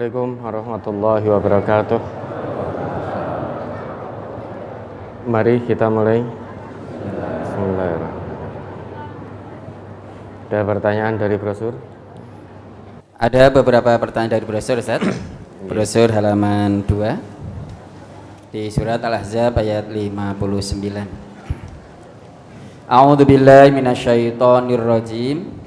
Assalamualaikum warahmatullahi wabarakatuh. Mari kita mulai. Bismillahirrahmanirrahim. Ada pertanyaan dari brosur? Ada beberapa pertanyaan dari brosur, Ustaz. Brosur halaman 2 di surat Al-Ahzab ayat 59. A'udzu billahi minasyaitonir rajim.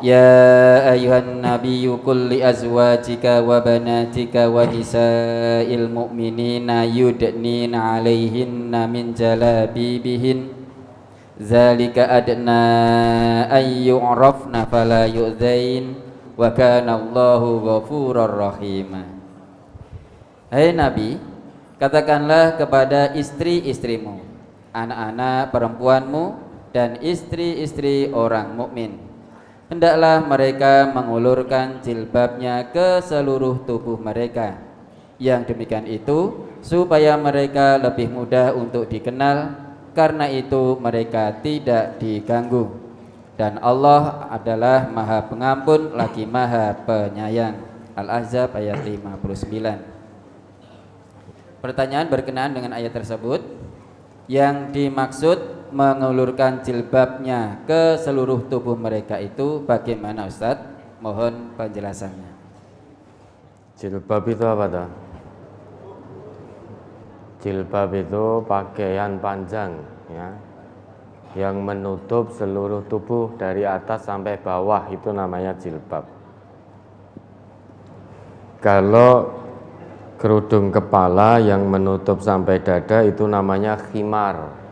Ya ayuhan nabiyyu qul li azwajika wa banatika wa nisa'il mu'minina yudnina 'alaihinna min jalabibihin zalika adna ay yu'rafna fala yu'dzain wa kana Allahu ghafurur rahim. Hai Nabi, katakanlah kepada istri-istrimu, anak-anak perempuanmu dan istri-istri orang mukmin, hendaklah mereka mengulurkan jilbabnya ke seluruh tubuh mereka. Yang demikian itu supaya mereka lebih mudah untuk dikenal, karena itu mereka tidak diganggu. Dan Allah adalah Maha Pengampun lagi Maha Penyayang. Al-Ahzab ayat 59. Pertanyaan berkenaan dengan ayat tersebut. Yang dimaksud mengulurkan jilbabnya ke seluruh tubuh mereka itu bagaimana, Ustadz? Mohon penjelasannya. Jilbab itu apa dah? Jilbab itu pakaian panjang, ya, yang menutup seluruh tubuh dari atas sampai bawah, itu namanya jilbab. Kalau kerudung kepala yang menutup sampai dada itu namanya khimar.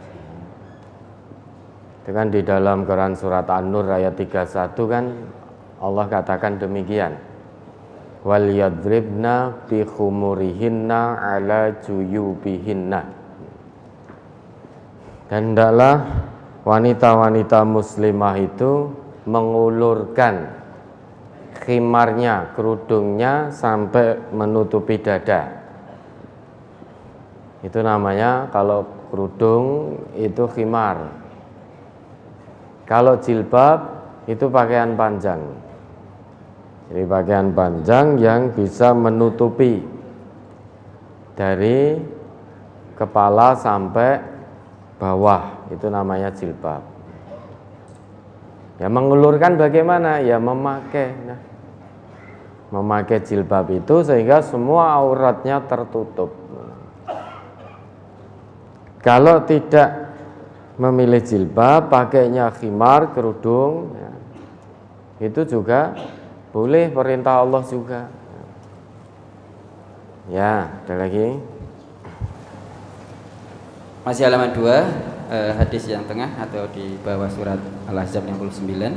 Dengan di dalam Quran surat An-Nur ayat 31 kan Allah katakan demikian. Wal yadribna bi khumurihinna ala juyubihinna. Dan hendaklah wanita-wanita muslimah itu mengulurkan khimarnya, kerudungnya sampai menutupi dada. Itu namanya kalau kerudung itu khimar. Kalau jilbab itu pakaian panjang. Jadi pakaian panjang yang bisa menutupi dari kepala sampai bawah, itu namanya jilbab. Ya, mengulurkan bagaimana? Ya memakai. Nah, memakai jilbab itu sehingga semua auratnya tertutup. Kalau tidak memilih jilbab, pakainya khimar, kerudung, ya, itu juga boleh, perintah Allah juga. Ya, ada lagi. Masih halaman 2, hadis yang tengah atau di bawah surat Al-Ahzab 69.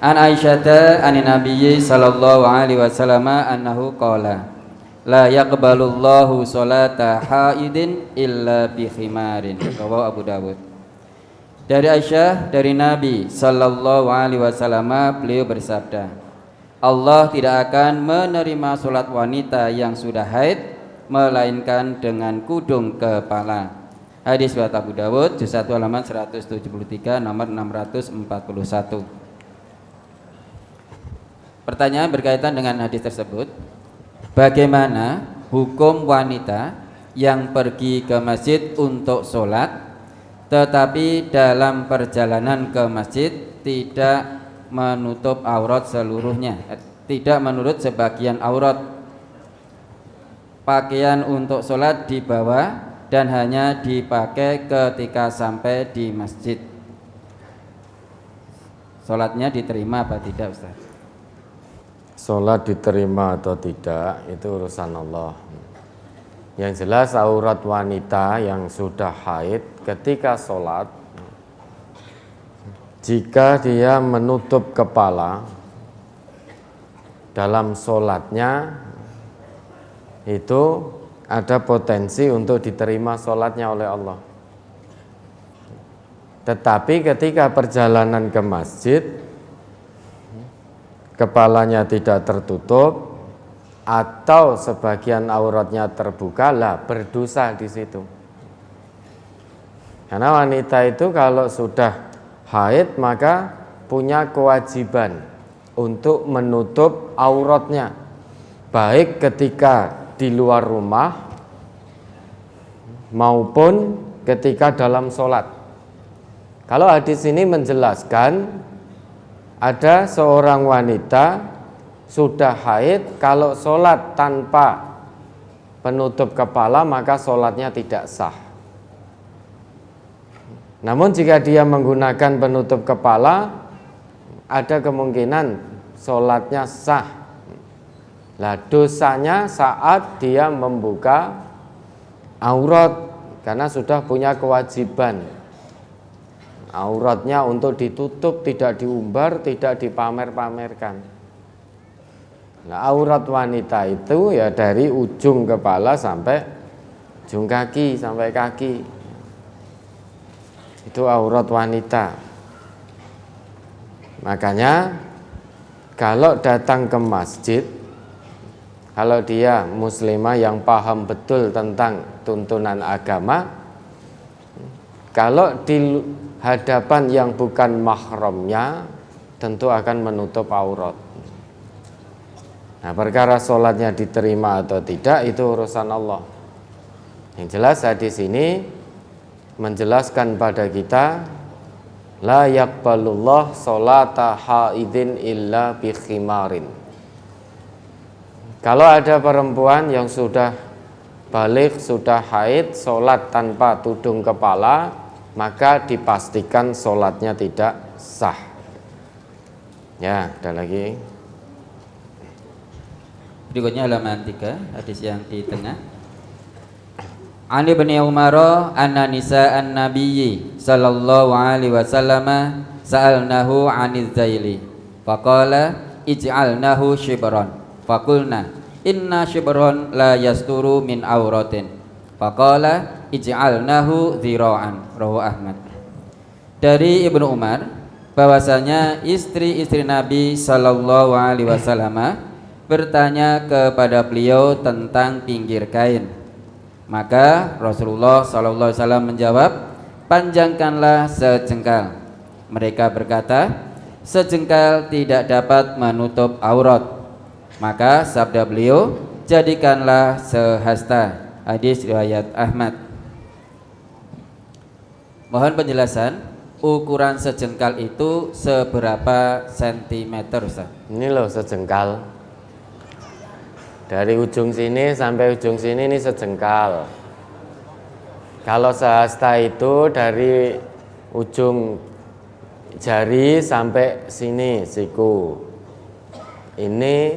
An Aisyata anin Nabiyyi sallallahu alaihi wasallam annahu qala la yaqbalullahu sholata haidin illa bi khimarin. Rawahu Abu Dawud. Dari Aisyah, dari Nabi sallallahu alaihi wasallam, beliau bersabda, Allah tidak akan menerima sholat wanita yang sudah haid melainkan dengan kudung kepala. Hadis riwayat Abu Dawud, juz 1 halaman 173, nomor 641. Pertanyaan berkaitan dengan hadis tersebut. Bagaimana hukum wanita yang pergi ke masjid untuk sholat tetapi dalam perjalanan ke masjid tidak menutup aurat seluruhnya, tidak menurut sebagian aurat, pakaian untuk sholat dibawa dan hanya dipakai ketika sampai di masjid? Sholatnya diterima apa tidak, Ustaz? Sholat diterima atau tidak itu urusan Allah. Yang jelas aurat wanita yang sudah haid ketika sholat, jika dia menutup kepala dalam sholatnya, itu ada potensi untuk diterima sholatnya oleh Allah. Tetapi ketika perjalanan ke masjid, kepalanya tidak tertutup atau sebagian auratnya terbuka, lah berdosa di situ. Karena wanita itu kalau sudah haid maka punya kewajiban untuk menutup auratnya. baik ketika di luar rumah maupun ketika dalam sholat. Kalau hadis ini menjelaskan ada seorang wanita sudah haid, kalau sholat tanpa penutup kepala maka sholatnya tidak sah. Namun jika dia menggunakan penutup kepala, ada kemungkinan sholatnya sah. Nah, dosanya saat dia membuka aurat, karena sudah punya kewajiban auratnya untuk ditutup, tidak diumbar, tidak dipamer-pamerkan. Nah, aurat wanita itu ya dari ujung kepala sampai ujung kaki, sampai kaki. Itu aurat wanita. Makanya kalau datang ke masjid, kalau dia muslimah yang paham betul tentang tuntunan agama, kalau di hadapan yang bukan mahramnya tentu akan menutup aurat. Nah, perkara sholatnya diterima atau tidak itu urusan Allah. Yang jelas hadis ini menjelaskan pada kita, la yaqbalullah sholata haidin illa bi khimarin. Kalau ada perempuan yang sudah balik, sudah haid, sholat tanpa tudung kepala, maka dipastikan sholatnya tidak sah. Ya, ada lagi. Berikutnya halaman 3, hadis yang di tengah. Ali bin Umar anna nisa'an nabiyyi sallallahu alaihi wasallam sa'alnahu 'anil zaili faqala ij'alnahu shibran faqulna inna shibran la yasturu min auratin faqala ij'alnahu dhira'an, rawahu Ahmad. Dari Ibnu Umar bahwasanya istri-istri Nabi sallallahu alaihi wasallam bertanya kepada beliau tentang pinggir kain. Maka Rasulullah sallallahu alaihi wasallam menjawab, panjangkanlah sejengkal. Mereka berkata, sejengkal tidak dapat menutup aurat. Maka sabda beliau, jadikanlah sehasta. Hadis riwayat Ahmad. Mohon penjelasan, ukuran sejengkal itu seberapa sentimeter, Ustaz? Ini loh sejengkal. Dari ujung sini sampai ujung sini ini sejengkal. Kalau sehasta itu dari ujung jari sampai sini siku. Ini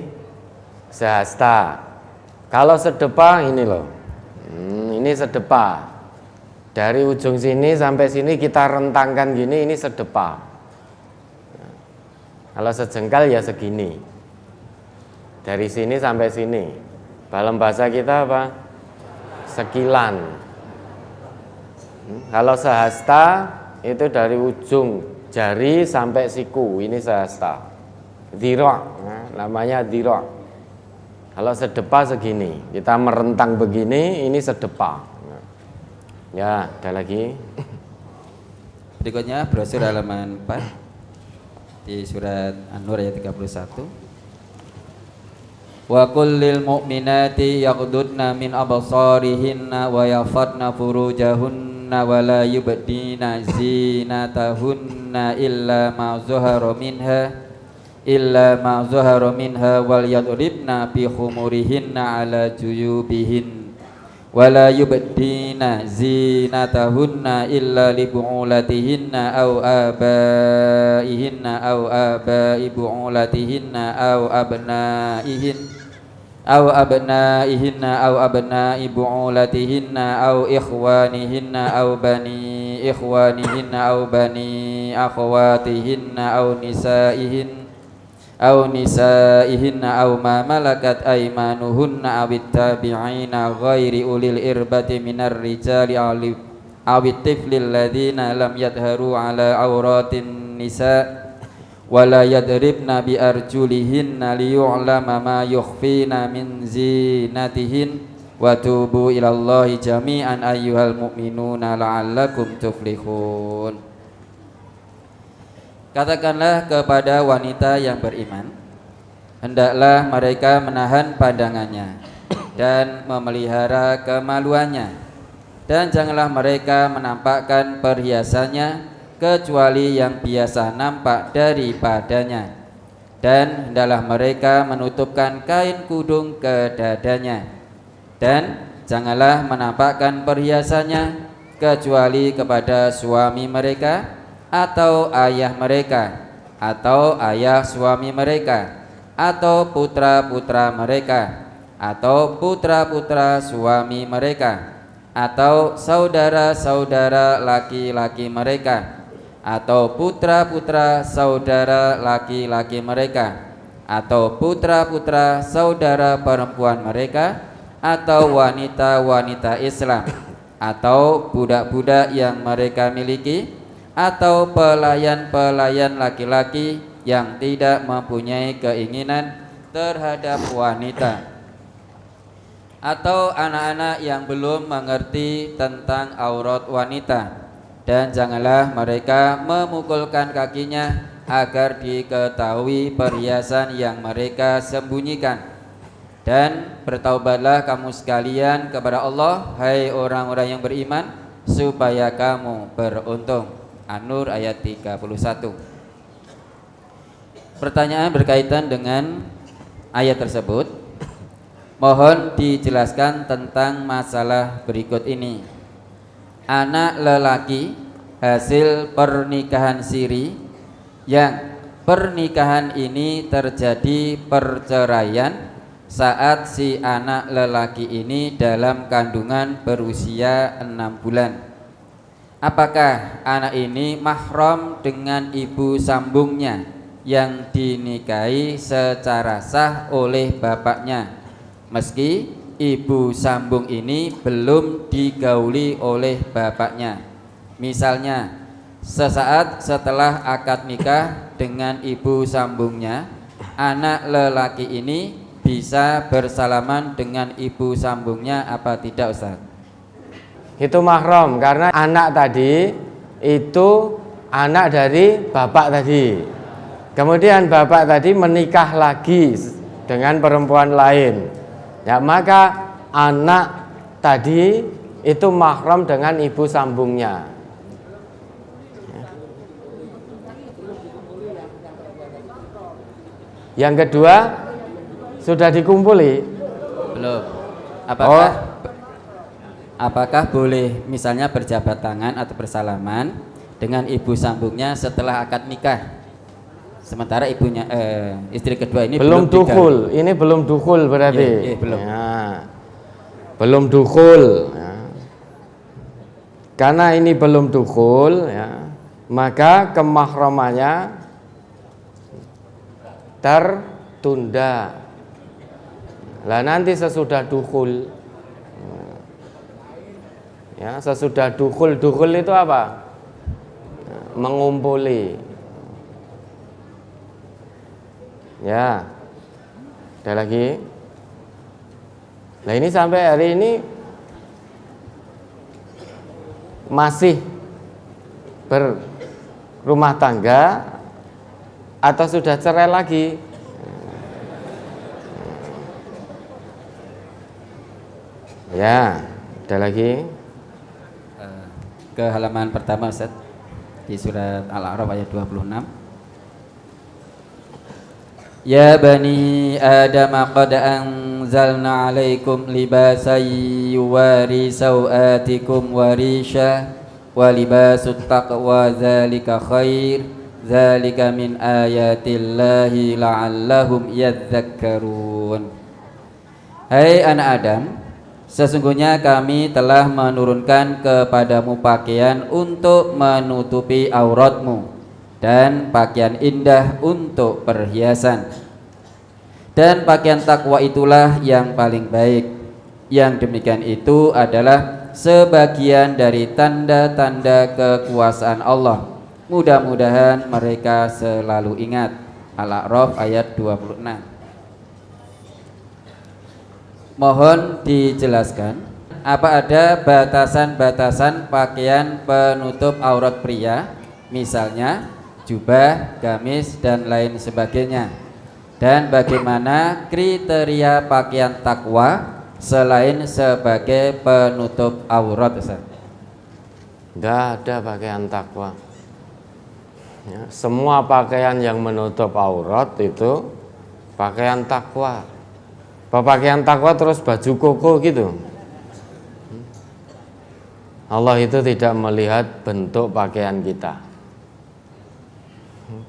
sehasta. Kalau sedepa ini loh. Ini sedepa. Dari ujung sini sampai sini kita rentangkan gini, ini sedepa. Kalau sejengkal ya segini. Dari sini sampai sini. Dalam bahasa kita apa? Sekilan. Kalau sehasta itu dari ujung jari sampai siku, ini sehasta. Dhira', namanya dhira'. Kalau sedepa segini, kita merentang begini, ini sedepa. Ya, ada lagi. Berikutnya brosur halaman 4 di surat An-Nur ayat 31. Wa kullil mu'minati yaghdudna min absarihinna wa yafadna furujahunna wa la yubdina zinatahunna illa ma zuhara minha wal yadribna bi khumurihinna ala juyubihin wa la yubdina zinatahunna illa li bu'ulatihinna aw abaihinna aw abai bu'ulatihinna aw abnaihinna aw abnai bu'ulatihinna aw ikhwanihinna aw bani ikhwanihinna aw bani akhwatihinna aw nisaihinna aw ma malakat aymanuhunna aw ittabi'ina ghairi ulil irbati minar rijali aw tiflil ladzina lam yadharu ala auratin nisa wala yadribna bi arjulihinna liyu'lama ma yukhfina min zinatihin wa tubu ilallahi jami'an ayyuhal mu'minuna la'allakum tuflihun. Katakanlah kepada wanita yang beriman, hendaklah mereka menahan pandangannya dan memelihara kemaluannya, dan janganlah mereka menampakkan perhiasannya kecuali yang biasa nampak daripadanya, dan hendaklah mereka menutupkan kain kudung ke dadanya, dan janganlah menampakkan perhiasannya kecuali kepada suami mereka atau ayah mereka atau ayah suami mereka atau putra-putra mereka atau putra-putra suami mereka atau saudara-saudara laki-laki mereka atau putra-putra saudara laki-laki mereka atau putra-putra saudara perempuan mereka atau wanita-wanita Islam atau budak-budak yang mereka miliki atau pelayan-pelayan laki-laki yang tidak mempunyai keinginan terhadap wanita, atau anak-anak yang belum mengerti tentang aurat wanita, dan janganlah mereka memukulkan kakinya agar diketahui perhiasan yang mereka sembunyikan. Dan bertaubatlah kamu sekalian kepada Allah, hai orang-orang yang beriman, supaya kamu beruntung. An-Nur ayat 31. Pertanyaan berkaitan dengan ayat tersebut. Mohon dijelaskan tentang masalah berikut ini. Anak lelaki hasil pernikahan siri yang pernikahan ini terjadi perceraian saat si anak lelaki ini dalam kandungan berusia 6 bulan. Apakah anak ini mahram dengan ibu sambungnya yang dinikahi secara sah oleh bapaknya, meski ibu sambung ini belum digauli oleh bapaknya? Misalnya, sesaat setelah akad nikah dengan ibu sambungnya, anak lelaki ini bisa bersalaman dengan ibu sambungnya apa tidak, Ustaz? Itu mahram karena anak tadi itu anak dari bapak tadi. Kemudian bapak tadi menikah lagi dengan perempuan lain. Ya, maka anak tadi itu mahram dengan ibu sambungnya. Yang kedua, sudah dikumpuli? Belum. Apakah boleh misalnya berjabat tangan atau bersalaman dengan ibu sambungnya setelah akad nikah? Sementara ibunya istri kedua ini belum dukul. Ini belum dukul berarti. Belum. Ya. Belum dukul. Ya. Karena ini belum dukul, ya, maka kemahramannya tertunda. Lah nanti sesudah dukul, ya, sesudah dukul itu apa? Mengumpuli. Ya, ada lagi. Nah ini sampai hari ini masih berumah tangga atau sudah cerai lagi? Ya, ada lagi. Ke halaman pertama, Ustaz, di surat Al-A'raf ayat 26. Ya bani Adam qad anzalna alaikum libasan yuwari sawatikum warisha wa libasut taqwa zalika khair zalika min ayatillahi la'allahum yadhakkarun. Hai anak Adam, sesungguhnya kami telah menurunkan kepadamu pakaian untuk menutupi auratmu dan pakaian indah untuk perhiasan. Dan pakaian takwa itulah yang paling baik. Yang demikian itu adalah sebagian dari tanda-tanda kekuasaan Allah. Mudah-mudahan mereka selalu ingat. Al-A'raf ayat 26. Mohon dijelaskan, apa ada batasan-batasan pakaian penutup aurat pria, misalnya jubah, gamis, dan lain sebagainya. Dan bagaimana kriteria pakaian takwa selain sebagai penutup aurat, Ustaz? Enggak ada pakaian takwa. Ya, semua pakaian yang menutup aurat itu pakaian takwa. Pakaian takwa terus baju koko gitu. Allah itu tidak melihat bentuk pakaian kita.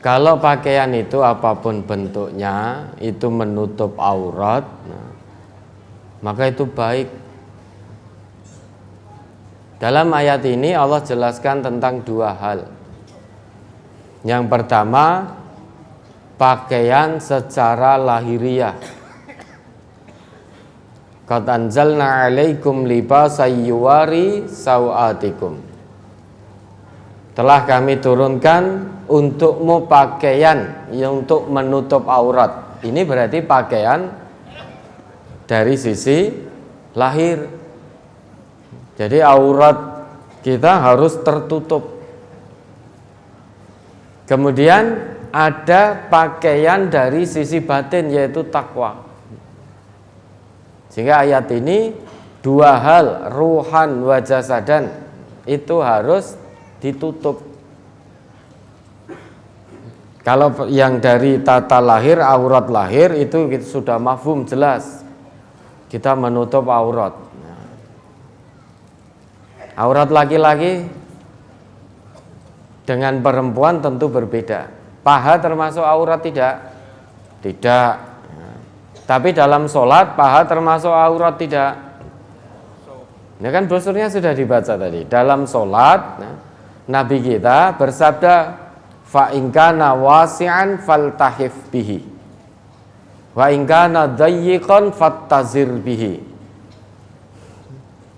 Kalau pakaian itu apapun bentuknya itu menutup aurat, maka itu baik. Dalam ayat ini Allah jelaskan tentang dua hal. Yang pertama, pakaian secara lahiriah. Qad anzalna 'alaikum libasan yuwari sawatikum. Telah kami turunkan untukmu pakaian yang untuk menutup aurat. Ini berarti pakaian dari sisi lahir. Jadi aurat kita harus tertutup. Kemudian ada pakaian dari sisi batin, yaitu takwa. Sehingga ayat ini dua hal, ruhan wa jasadan, itu harus ditutup. Kalau yang dari tata lahir, aurat lahir itu sudah mafhum jelas. Kita menutup aurat. Aurat laki-laki dengan perempuan tentu berbeda. Paha termasuk aurat tidak? Tidak. Tapi dalam sholat paha termasuk aurat tidak? Ini kan brosurnya sudah dibaca tadi. Dalam sholat Nabi kita bersabda, fa in kana wasi'an faltahif bihi wa in kana dayyiqan fattazir bihi.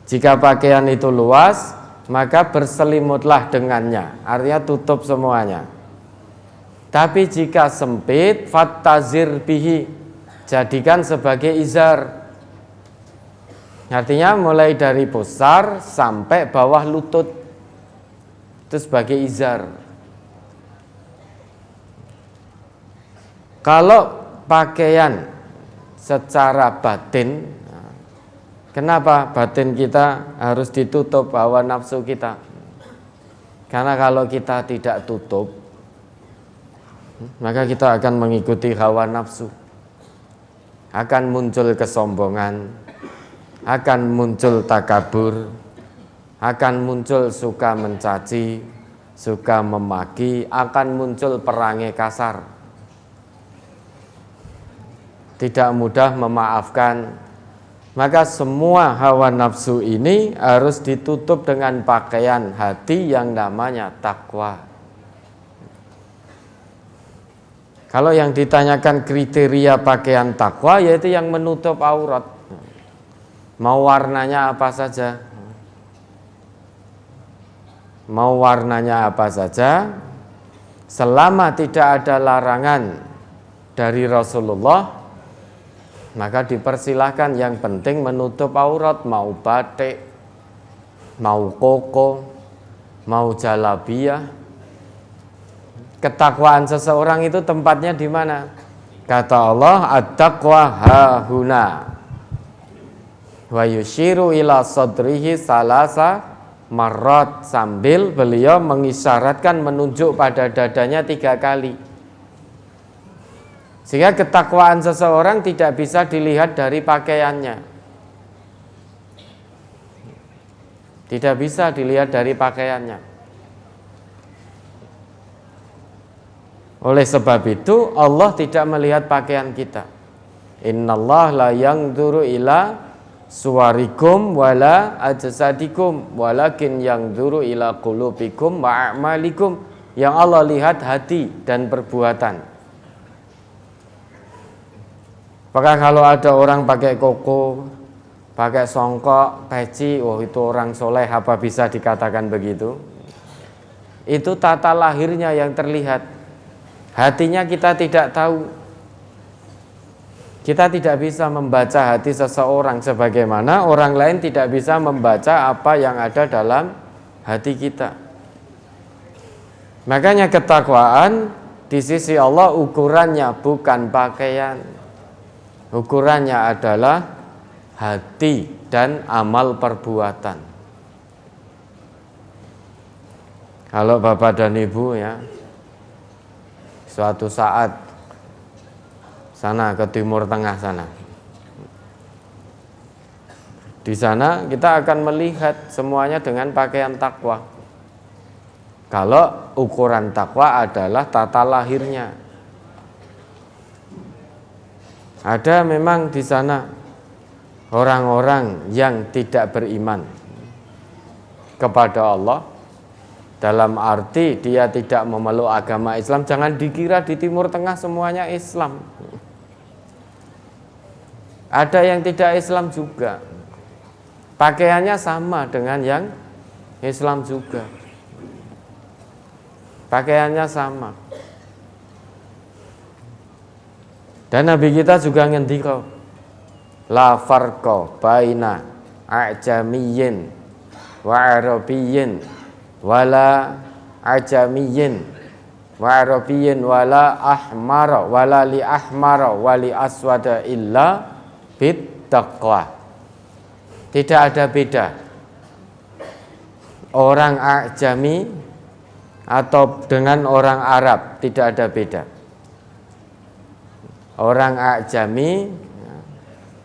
Jika pakaian itu luas, maka berselimutlah dengannya, artinya tutup semuanya. Tapi jika sempit, fattazir bihi, jadikan sebagai izar. Artinya mulai dari pusar sampai bawah lutut, itu sebagai izar. Kalau pakaian secara batin, kenapa batin kita harus ditutup hawa nafsu kita? Karena kalau kita tidak tutup, maka kita akan mengikuti hawa nafsu. Akan muncul kesombongan, akan muncul takabur, akan muncul suka mencaci, suka memaki, akan muncul perangai kasar, tidak mudah memaafkan. Maka semua hawa nafsu ini harus ditutup dengan pakaian hati yang namanya takwa. Kalau yang ditanyakan kriteria pakaian takwa, yaitu yang menutup aurat. Mau warnanya apa saja, mau warnanya apa saja, selama tidak ada larangan dari Rasulullah, maka dipersilahkan. Yang penting menutup aurat, mau batik, mau koko, mau jalabiyah. Ketakwaan seseorang itu tempatnya di mana? Kata Allah, at-taqwa hahuna. Wa yushiru ila sadrihi salasa marrat, sambil beliau mengisyaratkan menunjuk pada dadanya 3 kali. Sehingga ketakwaan seseorang tidak bisa dilihat dari pakaiannya. Tidak bisa dilihat dari pakaiannya. Oleh sebab itu Allah tidak melihat pakaian kita. Innallaha la yanzuru ila suwarikum wala ajsadikum walakin yanzuru ila qulubikum wa a'malikum. Yang Allah lihat hati dan perbuatan. Maka kalau ada orang pakai koko, pakai songkok, peci, oh itu orang soleh, apa bisa dikatakan begitu? Itu tata lahirnya yang terlihat. Hatinya kita tidak tahu. Kita tidak bisa membaca hati seseorang sebagaimana orang lain tidak bisa membaca apa yang ada dalam hati kita. Makanya ketakwaan di sisi Allah ukurannya bukan pakaian. Ukurannya adalah hati dan amal perbuatan. Kalau Bapak dan Ibu ya, suatu saat sana ke Timur Tengah sana, di sana kita akan melihat semuanya dengan pakaian takwa. Kalau ukuran takwa adalah tata lahirnya, ada memang di sana orang-orang yang tidak beriman kepada Allah, dalam arti dia tidak memeluk agama Islam. Jangan dikira di Timur Tengah semuanya Islam. Ada yang tidak Islam juga, pakaiannya sama dengan yang Islam juga, pakaiannya sama. Dan Nabi kita juga ngendika, la farqa baina a'jamiyyin wa arabiyyin wala ajamiyyin wa arabiyyin wala ahmara wala li ahmara wali aswada illa bit taqwa. Tidak ada beda orang ajami atau dengan orang Arab, tidak ada beda. Orang ajami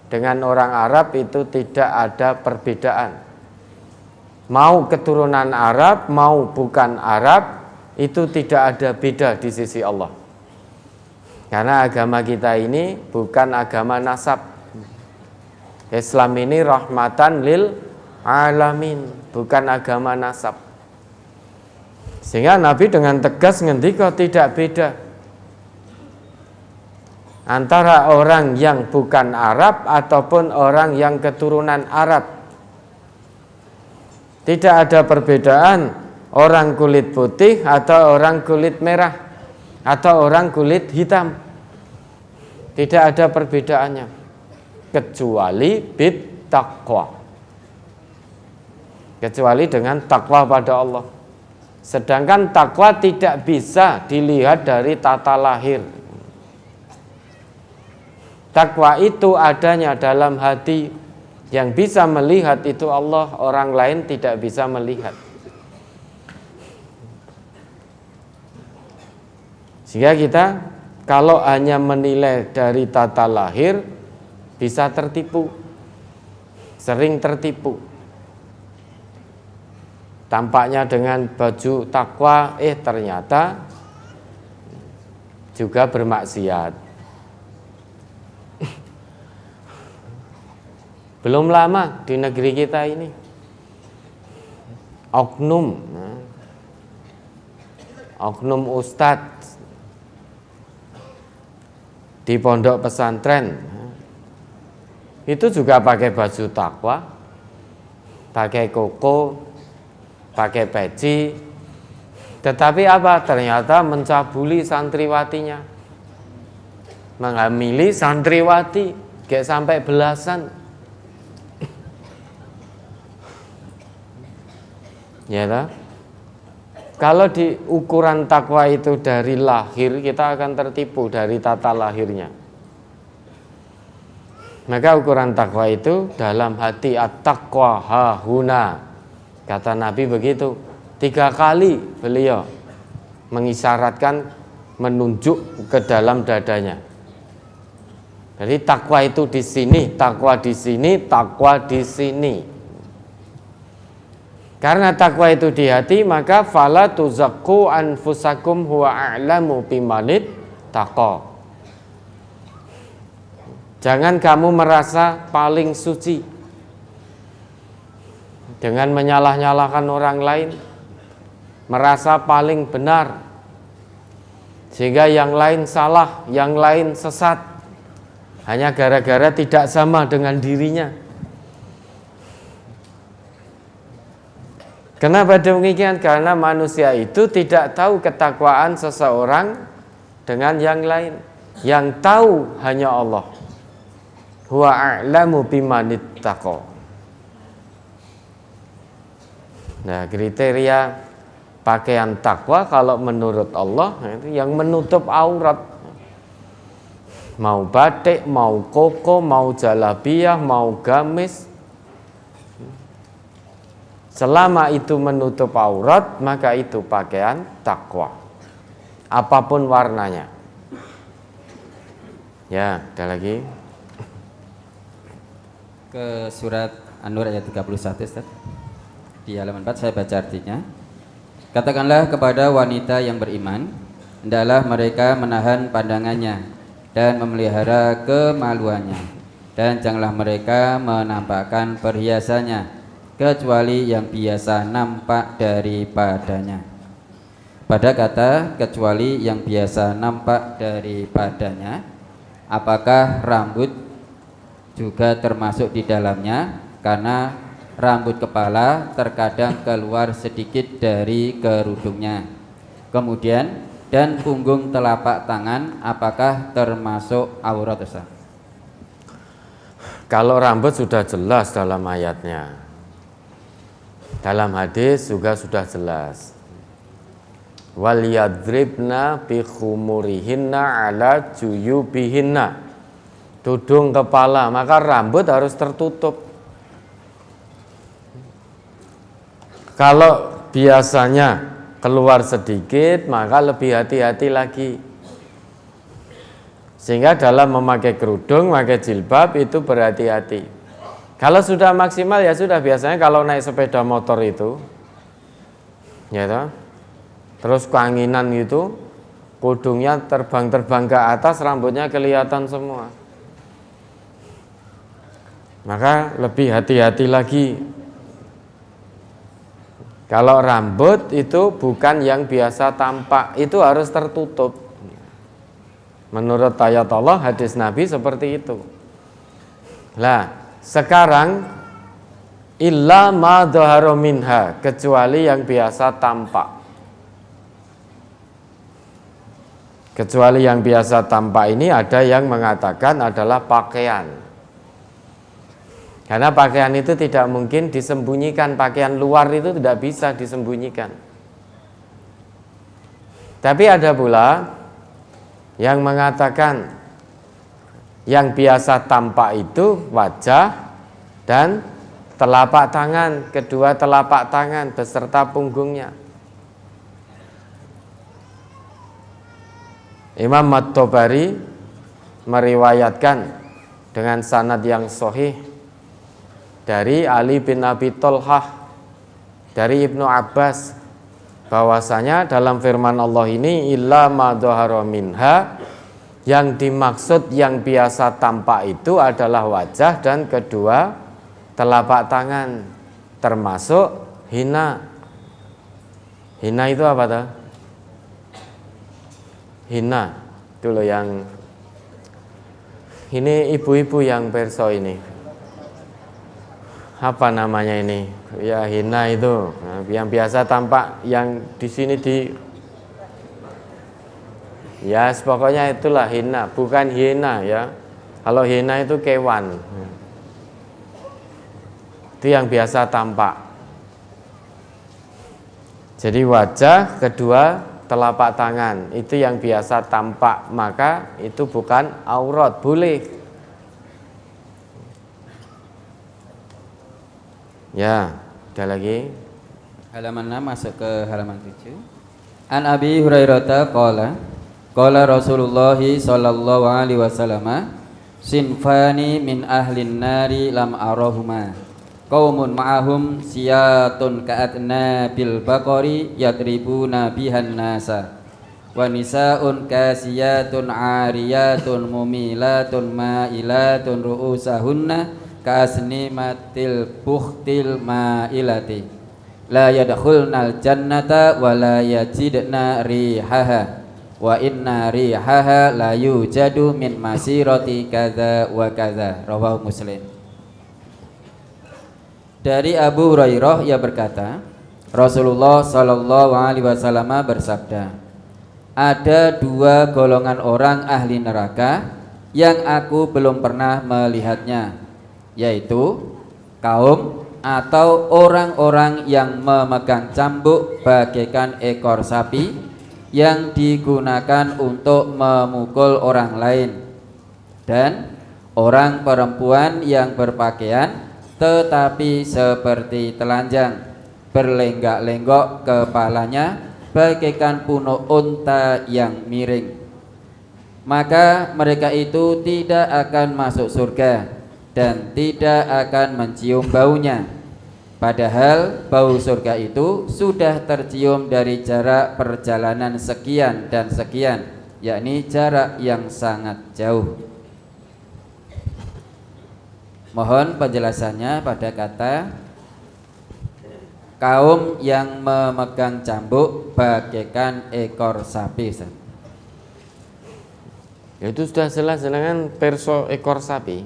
dengan orang Arab itu tidak ada perbedaan. Mau keturunan Arab, mau bukan Arab, itu tidak ada beda di sisi Allah. Karena agama kita ini bukan agama nasab. Islam ini rahmatan lil alamin, bukan agama nasab. Sehingga Nabi dengan tegas ngendika tidak beda antara orang yang bukan Arab ataupun orang yang keturunan Arab. Tidak ada perbedaan orang kulit putih atau orang kulit merah atau orang kulit hitam. Tidak ada perbedaannya kecuali bit taqwa, kecuali dengan takwa pada Allah. Sedangkan takwa tidak bisa dilihat dari tata lahir. Takwa itu adanya dalam hati. Yang bisa melihat itu Allah, orang lain tidak bisa melihat. Sehingga kita kalau hanya menilai dari tata lahir bisa tertipu, sering tertipu. Tampaknya dengan baju takwa, ternyata juga bermaksiat. Belum lama di negeri kita ini oknum ustadz di pondok pesantren itu juga pakai baju takwa, pakai koko, pakai peci, tetapi apa? Ternyata mencabuli santriwatinya, menghamili santriwati, kayak sampai belasan. Ya tak? Kalau di ukuran takwa itu dari lahir, kita akan tertipu dari tata lahirnya. Maka ukuran takwa itu dalam hati, at-taqwa hahuna. Kata Nabi begitu. 3 kali beliau mengisyaratkan, menunjuk ke dalam dadanya. Jadi takwa itu di sini, takwa di sini, takwa di sini. Karena takwa itu di hati, maka fala tuzakku anfusakum huwa a'lamu bimanit taqa. Jangan kamu merasa paling suci dengan menyalah-nyalahkan orang lain, merasa paling benar sehingga yang lain salah, yang lain sesat, hanya gara-gara tidak sama dengan dirinya. Kenapa demikian? Karena manusia itu tidak tahu ketakwaan seseorang dengan yang lain. Yang tahu hanya Allah. Huwa a'lamu bimanit taqa. Nah, kriteria Pakaian takwa kalau menurut Allah itu yang menutup aurat. Mau batik, mau koko, mau jalabiyah, mau gamis. Selama itu menutup aurat, maka itu pakaian takwa. Apapun warnanya. Ya, ada lagi. Ke surat An-Nur ayat 31, Ustaz. Di halaman 4 saya baca artinya. Katakanlah kepada wanita yang beriman, hendaklah mereka menahan pandangannya dan memelihara kemaluannya, dan janganlah mereka menampakkan perhiasannya kecuali yang biasa nampak daripadanya. Pada kata kecuali yang biasa nampak daripadanya, apakah rambut juga termasuk di dalamnya? Karena rambut kepala terkadang keluar sedikit dari kerudungnya. Kemudian dan punggung telapak tangan apakah termasuk aurat, Ustaz? Kalau rambut sudah jelas dalam ayatnya. Dalam hadis juga sudah jelas. Wal yadribna bi khumurihinna ala juyubihinna. Tudung kepala, maka rambut harus tertutup. Kalau biasanya keluar sedikit, maka lebih hati-hati lagi. Sehingga dalam memakai kerudung, memakai jilbab itu berhati-hati. Kalau sudah maksimal ya sudah, biasanya kalau naik sepeda motor itu, ya toh, terus keanginan gitu, kudungnya terbang-terbang ke atas, rambutnya kelihatan semua. Maka lebih hati-hati lagi. Kalau rambut itu bukan yang biasa tampak, itu harus tertutup. Menurut ayat Allah, hadis Nabi seperti itu. Lah, sekarang illa ma dhahara minha, kecuali yang biasa tampak. Kecuali yang biasa tampak ini ada yang mengatakan adalah pakaian. Karena pakaian itu tidak mungkin disembunyikan, pakaian luar itu tidak bisa disembunyikan. Tapi ada pula yang mengatakan yang biasa tampak itu wajah dan telapak tangan, kedua telapak tangan beserta punggungnya. Imam At-Tabari meriwayatkan dengan sanad yang sahih dari Ali bin Abi Thalhah, dari Ibnu Abbas, bahwasanya dalam firman Allah ini illa ma dhahara minha, yang dimaksud yang biasa tampak itu adalah wajah dan kedua telapak tangan, termasuk hina. Hina itu apa tuh? Hina itu loh yang ini ibu-ibu yang perso ini. Apa namanya ini? Ya hina itu, nah, yang biasa tampak yang di sini ya pokoknya itulah hina, bukan hina ya. Kalau hina itu kewan. Itu yang biasa tampak. Jadi wajah, kedua telapak tangan, itu yang biasa tampak, maka itu bukan aurat, boleh. Ya, ada lagi. Halaman 6 masuk ke halaman 7. An Abi Hurairah qala Rasulullah sallallahu alaihi wasallam, sinfani min ahlin nari lam arahuma, qaumun ma'ahum siyatun ka'atna bil baqari yatribuna bihan nasa, wa nisaun kasiyatun ariyatun mumilatun ma'ilatun ru'usahunna kasnimatil bukhtil ma'ilati la yadkhulnal jannata wa la yajidna rihaha wa inna rihaha la yujadu min masirati kadza wa kadza, rawahu Muslim. Dari Abu Hurairah ia berkata, Rasulullah sallallahu alaihi wasallam bersabda, ada dua golongan orang ahli neraka yang aku belum pernah melihatnya, yaitu kaum atau orang-orang yang memegang cambuk bagaikan ekor sapi yang digunakan untuk memukul orang lain, dan orang perempuan yang berpakaian tetapi seperti telanjang, berlenggak-lenggok kepalanya bagaikan punuk unta yang miring. Maka mereka itu tidak akan masuk surga dan tidak akan mencium baunya, padahal bau surga itu sudah tercium dari jarak perjalanan sekian dan sekian, yakni jarak yang sangat jauh. Mohon penjelasannya pada kata kaum yang memegang cambuk bagaikan ekor sapi. Ya itu sudah jelas dengan perso ekor sapi.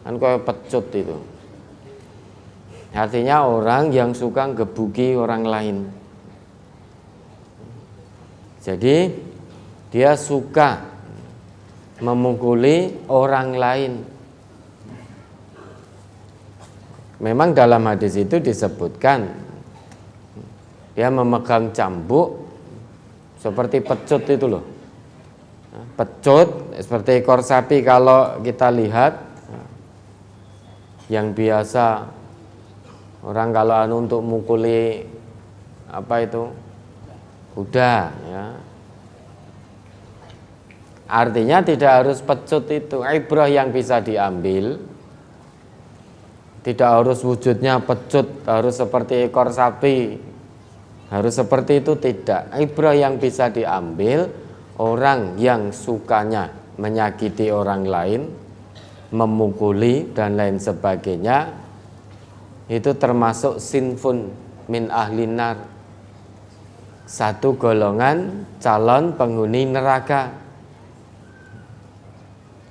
Kan kayak pecut itu. Artinya orang yang suka gebuki orang lain. Jadi dia suka memukuli orang lain. Memang dalam hadis itu disebutkan dia memegang cambuk seperti pecut itu loh. Pecut seperti ekor sapi kalau kita lihat yang biasa orang kalau untuk mukuli apa itu kuda ya. Artinya tidak harus pecut itu, ibrah yang bisa diambil tidak harus wujudnya pecut, harus seperti ekor sapi, harus seperti itu tidak. Ibrah yang bisa diambil orang yang sukanya menyakiti orang lain, memukuli dan lain sebagainya, itu termasuk sinfun min ahlinar, satu golongan calon penghuni neraka.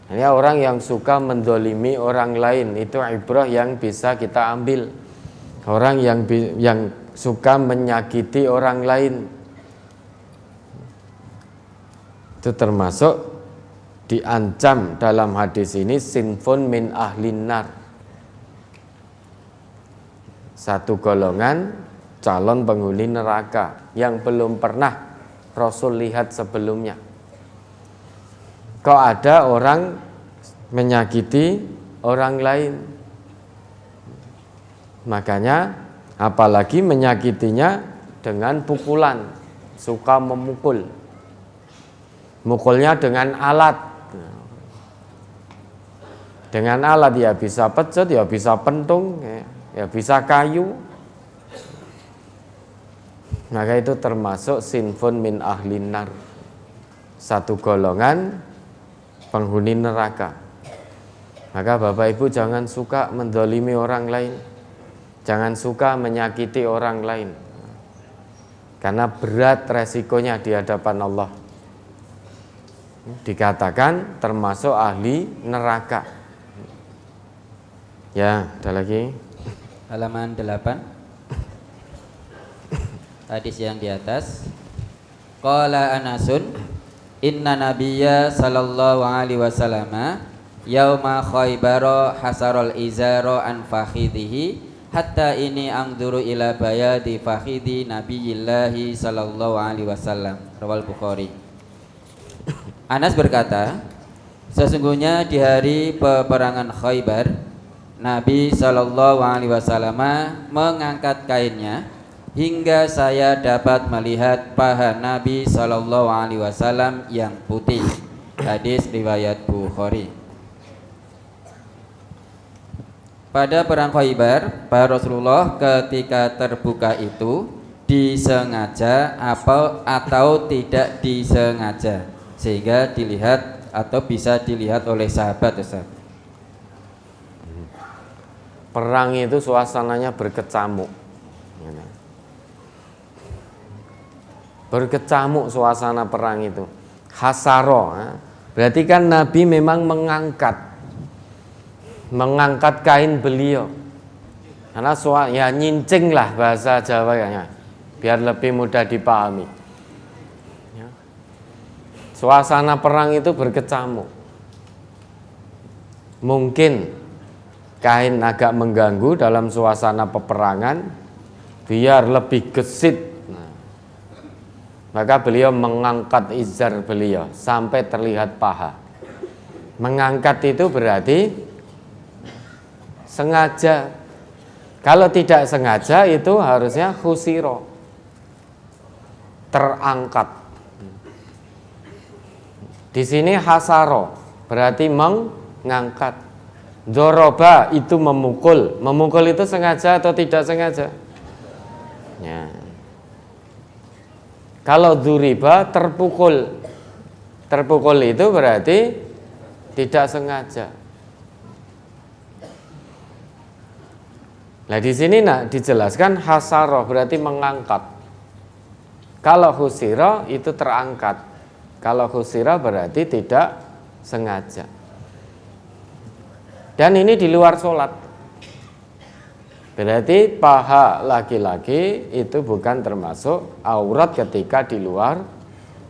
Ini orang yang suka mendolimi orang lain, itu ibrah yang bisa kita ambil. Orang yang suka menyakiti orang lain, itu termasuk diancam dalam hadis ini sinfun min ahlinar, satu golongan calon penghuni neraka yang belum pernah Rasul lihat sebelumnya. Kok ada orang menyakiti orang lain, makanya apalagi menyakitinya dengan pukulan, suka memukul, mukulnya dengan alat. Dengan alat ya bisa pecut, ya bisa pentung, ya bisa kayu. Maka itu termasuk sinfun min ahlinar, satu golongan penghuni neraka. Maka Bapak Ibu jangan suka mendolimi orang lain, jangan suka menyakiti orang lain, karena berat resikonya di hadapan Allah. Dikatakan termasuk ahli neraka. Ya, ada lagi. Halaman 8. Hadis yang di atas. Qala Anasun, inna nabiyya sallallahu alaihi wasallam yauma Khaybara hasarul izara an fakhidhihi hatta ini angduru ila bayadi fakhidhi nabiyillahi sallallahu alaihi wasallam. Rawal Bukhari. Anas berkata, sesungguhnya di hari peperangan Khaybar, Nabi sallallahu alaihi wasallam mengangkat kainnya hingga saya dapat melihat paha Nabi sallallahu alaihi wasallam yang putih. Hadis riwayat Bukhari. Pada perang Khaybar, para Rasulullah ketika terbuka itu disengaja atau tidak disengaja, sehingga dilihat atau bisa dilihat oleh sahabat. Ustaz. Perang itu suasananya berkecamuk. Berkecamuk suasana perang itu. Hasaro, berarti kan Nabi memang mengangkat kain beliau. Karena ya nyincing lah bahasa Jawa ya, biar lebih mudah dipahami. Ya. Suasana perang itu berkecamuk. Mungkin kain agak mengganggu dalam suasana peperangan, biar lebih gesit. Maka beliau mengangkat izar beliau sampai terlihat paha. Mengangkat itu berarti sengaja. Kalau tidak sengaja itu harusnya khusiro, terangkat. Di sini hasaro berarti mengangkat. Doroba itu memukul. Memukul itu sengaja atau tidak sengaja? Ya. Kalau duriba terpukul. Terpukul itu berarti tidak sengaja. Nah di sini dijelaskan hasaro berarti mengangkat. Kalau husiro itu terangkat. Kalau husiro berarti tidak sengaja. Dan ini di luar sholat. Berarti paha laki-laki itu bukan termasuk aurat ketika di luar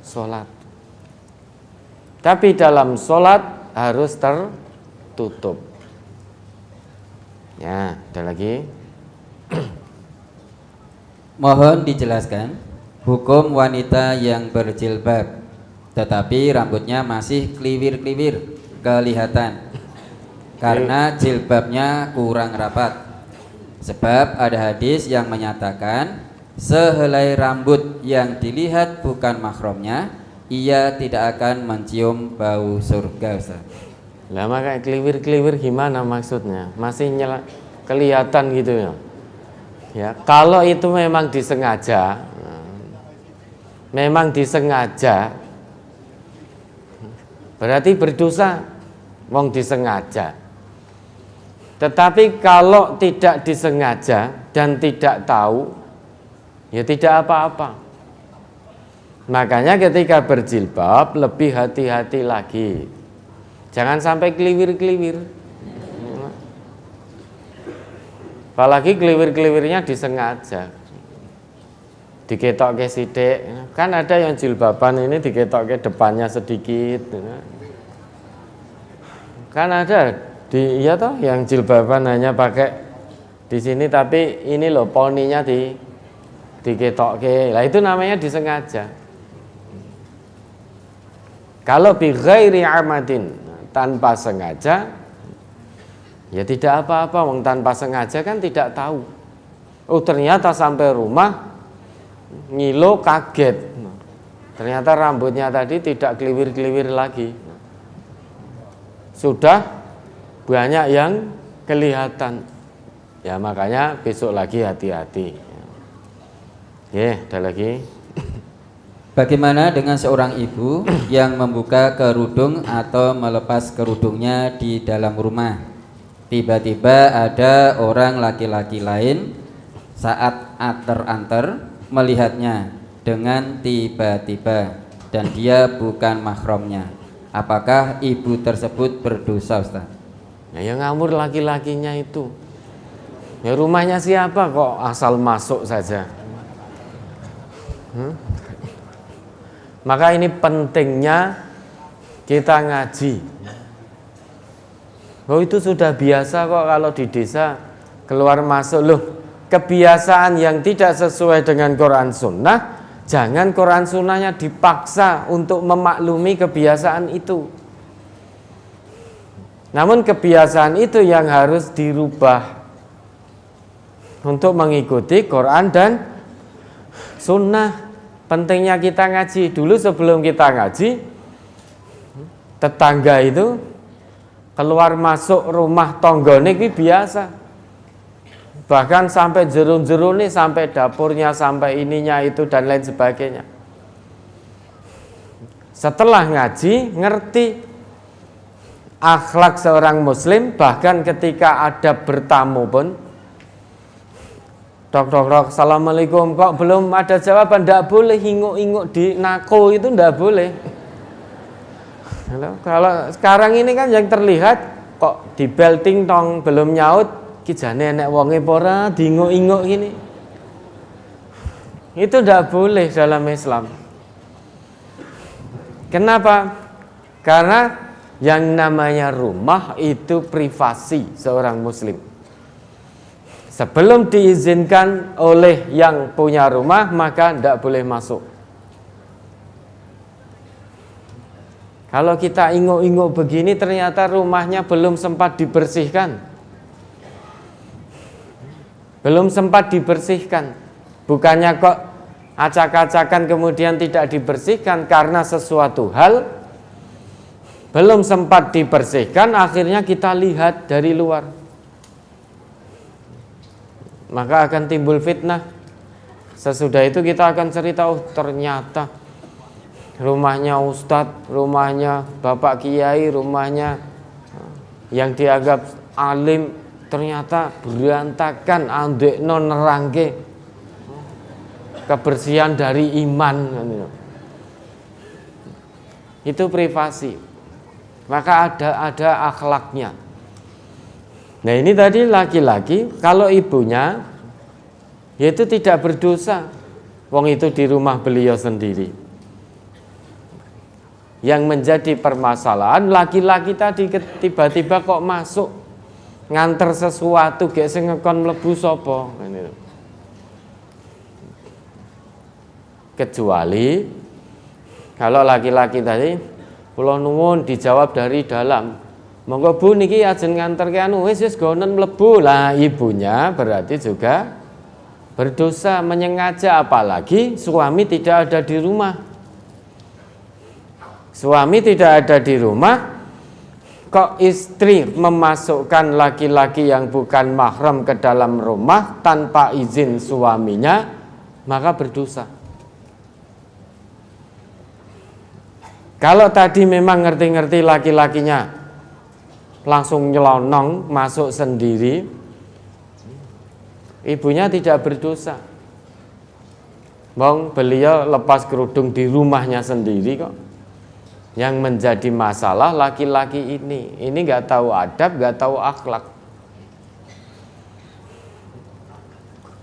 sholat. Tapi dalam sholat harus tertutup. Ya, ada lagi. Mohon dijelaskan hukum wanita yang berjilbab tetapi rambutnya masih kliwir-kliwir kelihatan karena jilbabnya kurang rapat. Sebab ada hadis yang menyatakan sehelai rambut yang dilihat bukan mahramnya, ia tidak akan mencium bau surga. Ustaz. Lah maka kliwir-kliwir gimana maksudnya? Masih kelihatan gitu ya. Ya, kalau itu memang disengaja, berarti berdosa. Wong disengaja. Tetapi kalau tidak disengaja dan tidak tahu, ya tidak apa-apa. Makanya ketika berjilbab lebih hati-hati lagi. Jangan sampai kliwir-kliwir. Apalagi kliwir-kliwirnya disengaja. Diketok ke sidik. Kan ada yang jilbaban ini diketok ke depannya sedikit. Kan ada iya toh yang jilbaban hanya pakai di sini tapi ini loh poninya diketokke. Lah itu namanya disengaja. Kalau bi ghairi amadin tanpa sengaja ya tidak apa-apa, wong tanpa sengaja kan tidak tahu. Oh ternyata sampai rumah ngilo kaget. Ternyata rambutnya tadi tidak kliwir-kliwir lagi. Sudah banyak yang kelihatan. Ya makanya besok lagi hati-hati. Ada lagi. Bagaimana dengan seorang ibu yang membuka kerudung atau melepas kerudungnya di dalam rumah? Tiba-tiba ada orang laki-laki lain saat antar-antar melihatnya dengan tiba-tiba dan dia bukan mahramnya. Apakah ibu tersebut berdosa, Ustaz? Nah, yang ngamur laki-lakinya itu. Ya rumahnya siapa kok asal masuk saja. Maka ini pentingnya kita ngaji. Oh itu sudah biasa kok kalau di desa keluar masuk. Loh, kebiasaan yang tidak sesuai dengan Quran Sunnah, jangan Quran Sunnahnya dipaksa untuk memaklumi kebiasaan itu. Namun kebiasaan itu yang harus dirubah untuk mengikuti Quran dan Sunnah. Pentingnya kita ngaji. Dulu sebelum kita ngaji, tetangga itu keluar masuk rumah tonggone ini biasa. Bahkan sampai jerun-jerun nih, sampai dapurnya, sampai ininya itu dan lain sebagainya. Setelah ngaji, ngerti akhlak seorang muslim, bahkan ketika ada bertamu pun, dok, assalamualaikum, kok belum ada jawaban, tidak boleh inguk-inguk di nako itu, tidak boleh. Kalau sekarang ini kan yang terlihat kok di belting tong belum nyaut, kijane nek wonge pora diinguk-inguk gini. Itu tidak boleh dalam Islam. Kenapa? Karena Yang namanya rumah itu privasi seorang muslim. Sebelum diizinkan oleh yang punya rumah, maka tidak boleh masuk. Kalau kita inguk-inguk begini, ternyata rumahnya belum sempat dibersihkan. Belum sempat dibersihkan. Bukannya kok acak-acakan kemudian tidak dibersihkan karena sesuatu hal belum sempat dibersihkan, akhirnya kita lihat dari luar. Maka akan timbul fitnah. Sesudah itu kita akan cerita, oh ternyata rumahnya ustadz, rumahnya bapak kiai, rumahnya yang dianggap alim, ternyata berantakan, andekno nerangke, kebersihan dari iman. Itu privasi. Maka ada akhlaknya. Nah ini tadi laki-laki, kalau ibunya yaitu tidak berdosa, wong itu di rumah beliau sendiri. Yang menjadi permasalahan laki-laki tadi tiba-tiba kok masuk nganter sesuatu, gek sing ngekon mlebu sapa. Kecuali kalau laki-laki tadi, kula nuwun dijawab dari dalam. Monggo Bu niki ajeng nganterke anu wis gonen mlebu. Lah ibunya berarti juga berdosa menyengaja, apalagi suami tidak ada di rumah. Suami tidak ada di rumah, kok istri memasukkan laki-laki yang bukan mahram ke dalam rumah tanpa izin suaminya, maka berdosa. Kalau tadi memang ngerti-ngerti laki-lakinya langsung nyelonong masuk sendiri, ibunya tidak berdosa. Bang, beliau lepas kerudung di rumahnya sendiri kok. Yang menjadi masalah laki-laki ini nggak tahu adab, nggak tahu akhlak.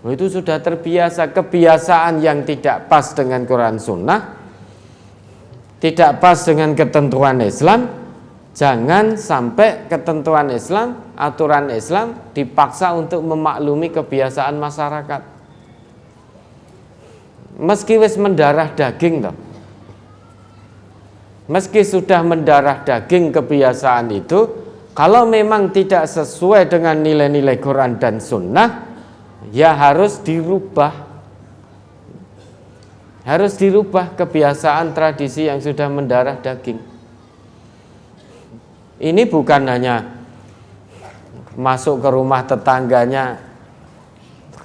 Itu sudah terbiasa, kebiasaan yang tidak pas dengan Quran Sunnah, tidak pas dengan ketentuan Islam. Jangan sampai ketentuan Islam, aturan Islam dipaksa untuk memaklumi kebiasaan masyarakat. Meski wis mendarah daging toh. Meski sudah mendarah daging kebiasaan itu, kalau memang tidak sesuai dengan nilai-nilai Quran dan Sunnah, ya harus dirubah. Harus dirubah kebiasaan tradisi yang sudah mendarah daging. Ini bukan hanya masuk ke rumah tetangganya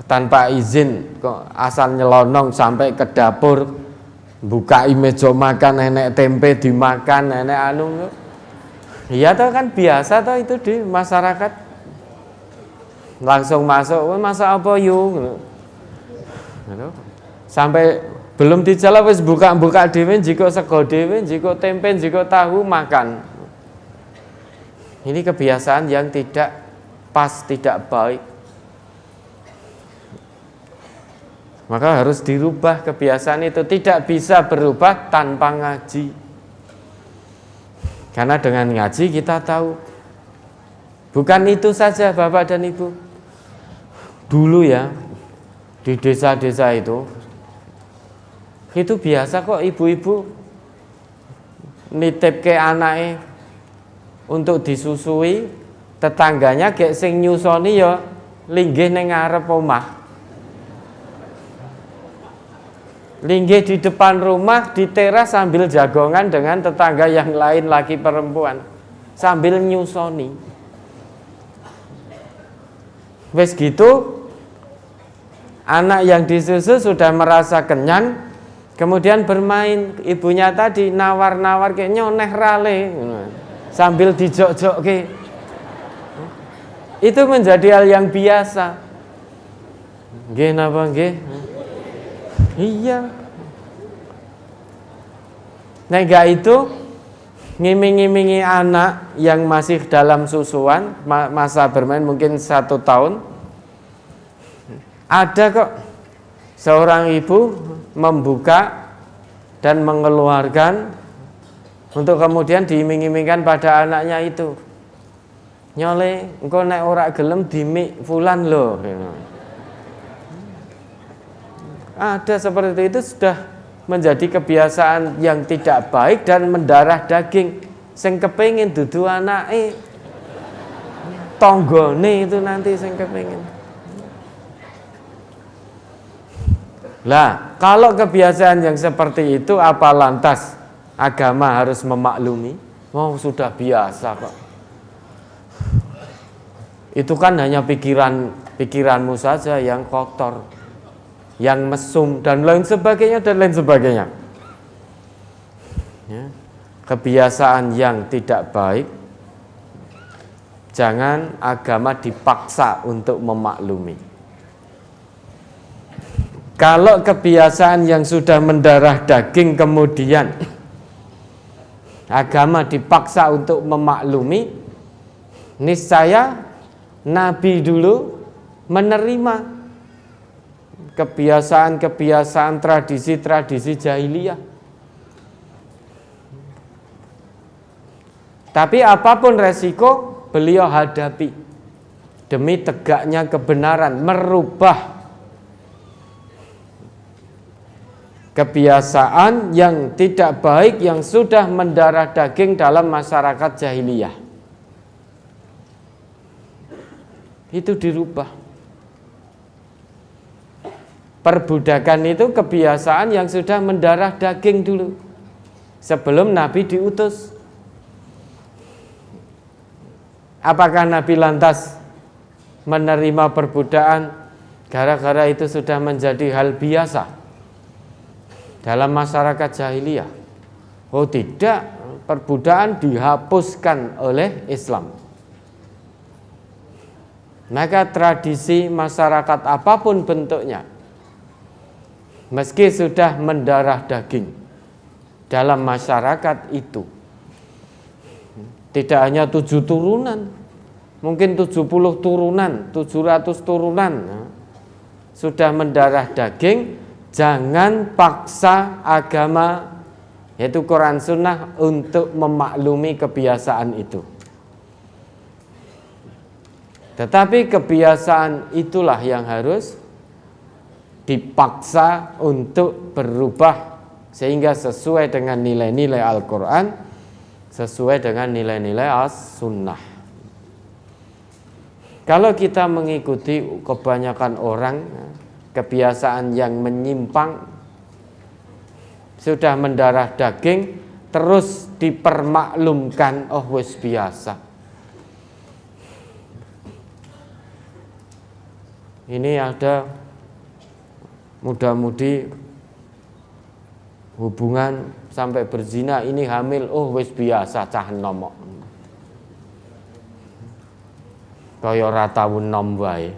tanpa izin, kok asal nyelonong sampai ke dapur, buka meja makan, nenek tempe dimakan, nenek anu. Iya toh, kan biasa toh itu di masyarakat. Langsung masuk, masak apa yuk? Sampai belum dijawab wis buka-buka dhewe, jika sego dhewe, jika tempe, jika tahu makan. Ini kebiasaan yang tidak pas, tidak baik. Maka harus dirubah kebiasaan itu. Tidak bisa berubah tanpa ngaji. Karena dengan ngaji kita tahu. Bukan itu saja Bapak dan Ibu. Dulu ya, di desa-desa itu biasa kok ibu-ibu nitip ke anaknya untuk disusui, tetangganya gek sing nyusoni ya linggih ning ngarep omah. Linggih di depan rumah, di teras sambil jagongan dengan tetangga yang lain laki perempuan sambil nyusoni. Wes gitu, anak yang disusu sudah merasa kenyang, kemudian bermain, ibunya tadi nawar-nawar kayak nyoneh rale sambil dijok-jok ke. Itu menjadi hal yang biasa. Nggih napa nggih? Iya. Nah enggak itu ngiming-ngimingi anak yang masih dalam susuan, masa bermain mungkin 1 tahun. Ada kok seorang ibu membuka dan mengeluarkan untuk kemudian diiming-imingkan pada anaknya itu. Nyole, engko nek ora gelem dimik fulan lho. Ada seperti itu sudah menjadi kebiasaan yang tidak baik dan mendarah daging. Sing kepengin dudu anake tanggane itu nanti sing kepengin. Lah, kalau kebiasaan yang seperti itu apa lantas agama harus memaklumi? Oh, sudah biasa kok. Itu kan hanya pikiranmu saja yang kotor, yang mesum dan lain sebagainya dan lain sebagainya. Ya. Kebiasaan yang tidak baik, jangan agama dipaksa untuk memaklumi. Kalau kebiasaan yang sudah mendarah daging kemudian agama dipaksa untuk memaklumi, niscaya Nabi dulu menerima kebiasaan-kebiasaan, tradisi-tradisi jahiliyah. Tapi apapun resiko beliau hadapi demi tegaknya kebenaran, merubah kebiasaan yang tidak baik yang sudah mendarah daging dalam masyarakat jahiliyah. Itu dirubah. Perbudakan itu kebiasaan yang sudah mendarah daging dulu sebelum Nabi diutus. Apakah Nabi lantas menerima perbudakan gara-gara itu sudah menjadi hal biasa dalam masyarakat jahiliyah? Oh tidak, perbudakan dihapuskan oleh Islam. Maka tradisi masyarakat apapun bentuknya, meski sudah mendarah daging dalam masyarakat itu, tidak hanya 7 turunan, mungkin 70 turunan, 700 turunan sudah mendarah daging, jangan paksa agama yaitu Quran Sunnah untuk memaklumi kebiasaan itu. Tetapi kebiasaan itulah yang harus dipaksa untuk berubah sehingga sesuai dengan nilai-nilai Al-Quran, sesuai dengan nilai-nilai As-Sunnah. Kalau kita mengikuti kebanyakan orang, kebiasaan yang menyimpang, sudah mendarah daging, terus dipermaklumkan, oh wis biasa. Ini ada muda-mudi hubungan sampai berzina, ini hamil, oh wis biasa cah enom. Kaya ora tau enom wae.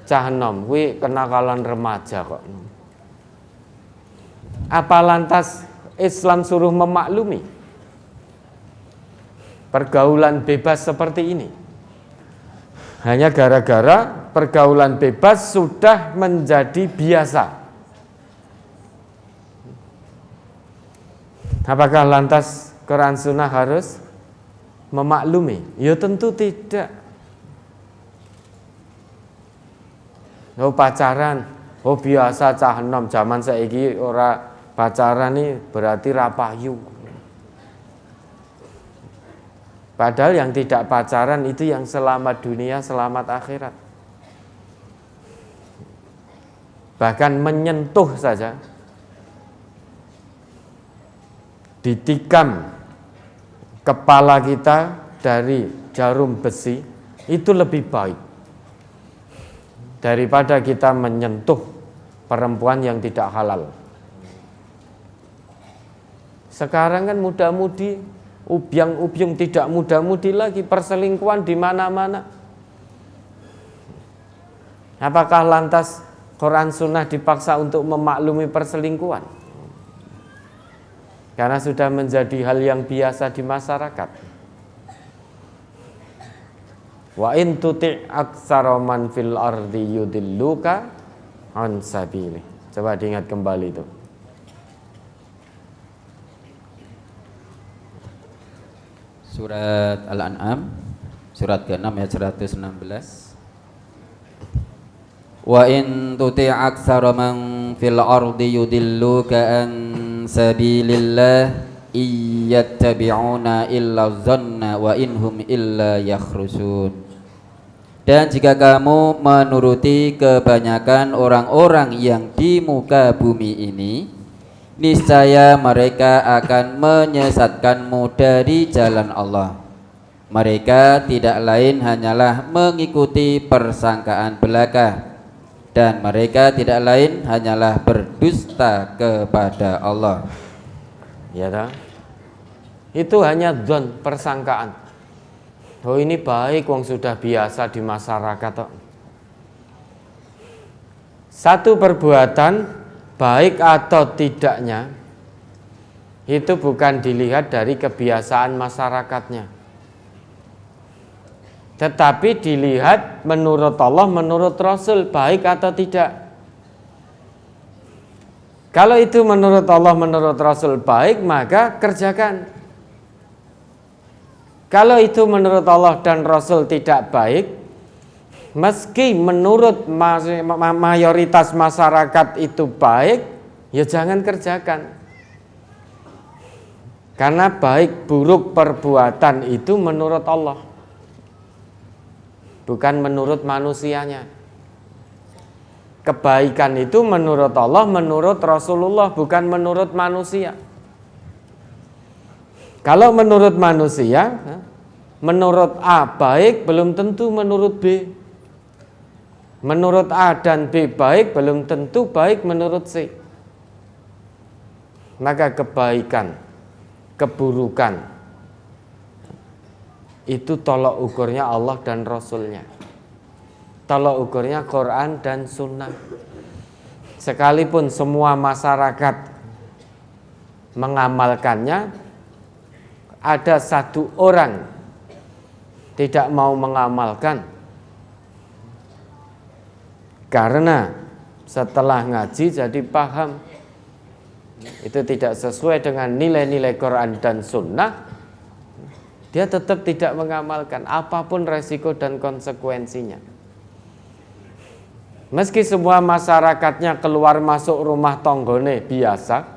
Cah enom kuwi kenakalan remaja kok. Apa lantas Islam suruh memaklumi pergaulan bebas seperti ini? Hanya gara-gara pergaulan bebas sudah menjadi biasa. Apakah lantas Quran Sunnah harus memaklumi? Ya tentu tidak. Oh pacaran, oh biasa cah enom, zaman saiki ora pacaran nih berarti rapayu. Padahal yang tidak pacaran itu yang selamat dunia, selamat akhirat. Bahkan menyentuh saja, ditikam kepala kita dari jarum besi itu lebih baik daripada kita menyentuh perempuan yang tidak halal. Sekarang kan muda-mudi, ubyang-ubyung, tidak muda-mudi lagi, perselingkuhan di mana-mana. Apakah lantas Quran Sunnah dipaksa untuk memaklumi perselingkuhan? Karena sudah menjadi hal yang biasa di masyarakat. Wa in tuti' aktsara man fil ardi yudilluka an sabili. Coba diingat kembali itu. surat Al-An'am surat ke-6 ayat 116. Wa in tuti' aktsara man fil ardi yudilluka an sabilillah iyattabi'una illa dhanna wa inhum illa yakhrusun. Dan jika kamu menuruti kebanyakan orang-orang yang di muka bumi ini, niscaya mereka akan menyesatkanmu dari jalan Allah. Mereka tidak lain hanyalah mengikuti persangkaan belaka, dan mereka tidak lain hanyalah berdusta kepada Allah. Ya tak? Itu hanya dzon, persangkaan. Oh ini baik, wong sudah biasa di masyarakat kok. Satu perbuatan baik atau tidaknya itu bukan dilihat dari kebiasaan masyarakatnya, tetapi dilihat menurut Allah, menurut Rasul, baik atau tidak. Kalau itu menurut Allah, menurut Rasul baik, maka kerjakan. Kalau itu menurut Allah dan Rasul tidak baik, meski menurut mayoritas masyarakat itu baik, ya jangan kerjakan. Karena baik buruk perbuatan itu menurut Allah, bukan menurut manusianya. Kebaikan itu menurut Allah, menurut Rasulullah, bukan menurut manusia. Kalau menurut manusia, menurut A baik belum tentu menurut B. Menurut A dan B baik belum tentu baik menurut C. Maka kebaikan, keburukan itu tolok ukurnya Allah dan Rasulnya. Tolok ukurnya Quran dan Sunnah. Sekalipun semua masyarakat mengamalkannya, ada satu orang tidak mau mengamalkan karena setelah ngaji jadi paham itu tidak sesuai dengan nilai-nilai Quran dan Sunnah, dia tetap tidak mengamalkan apapun resiko dan konsekuensinya. Meski semua masyarakatnya keluar masuk rumah tonggone biasa,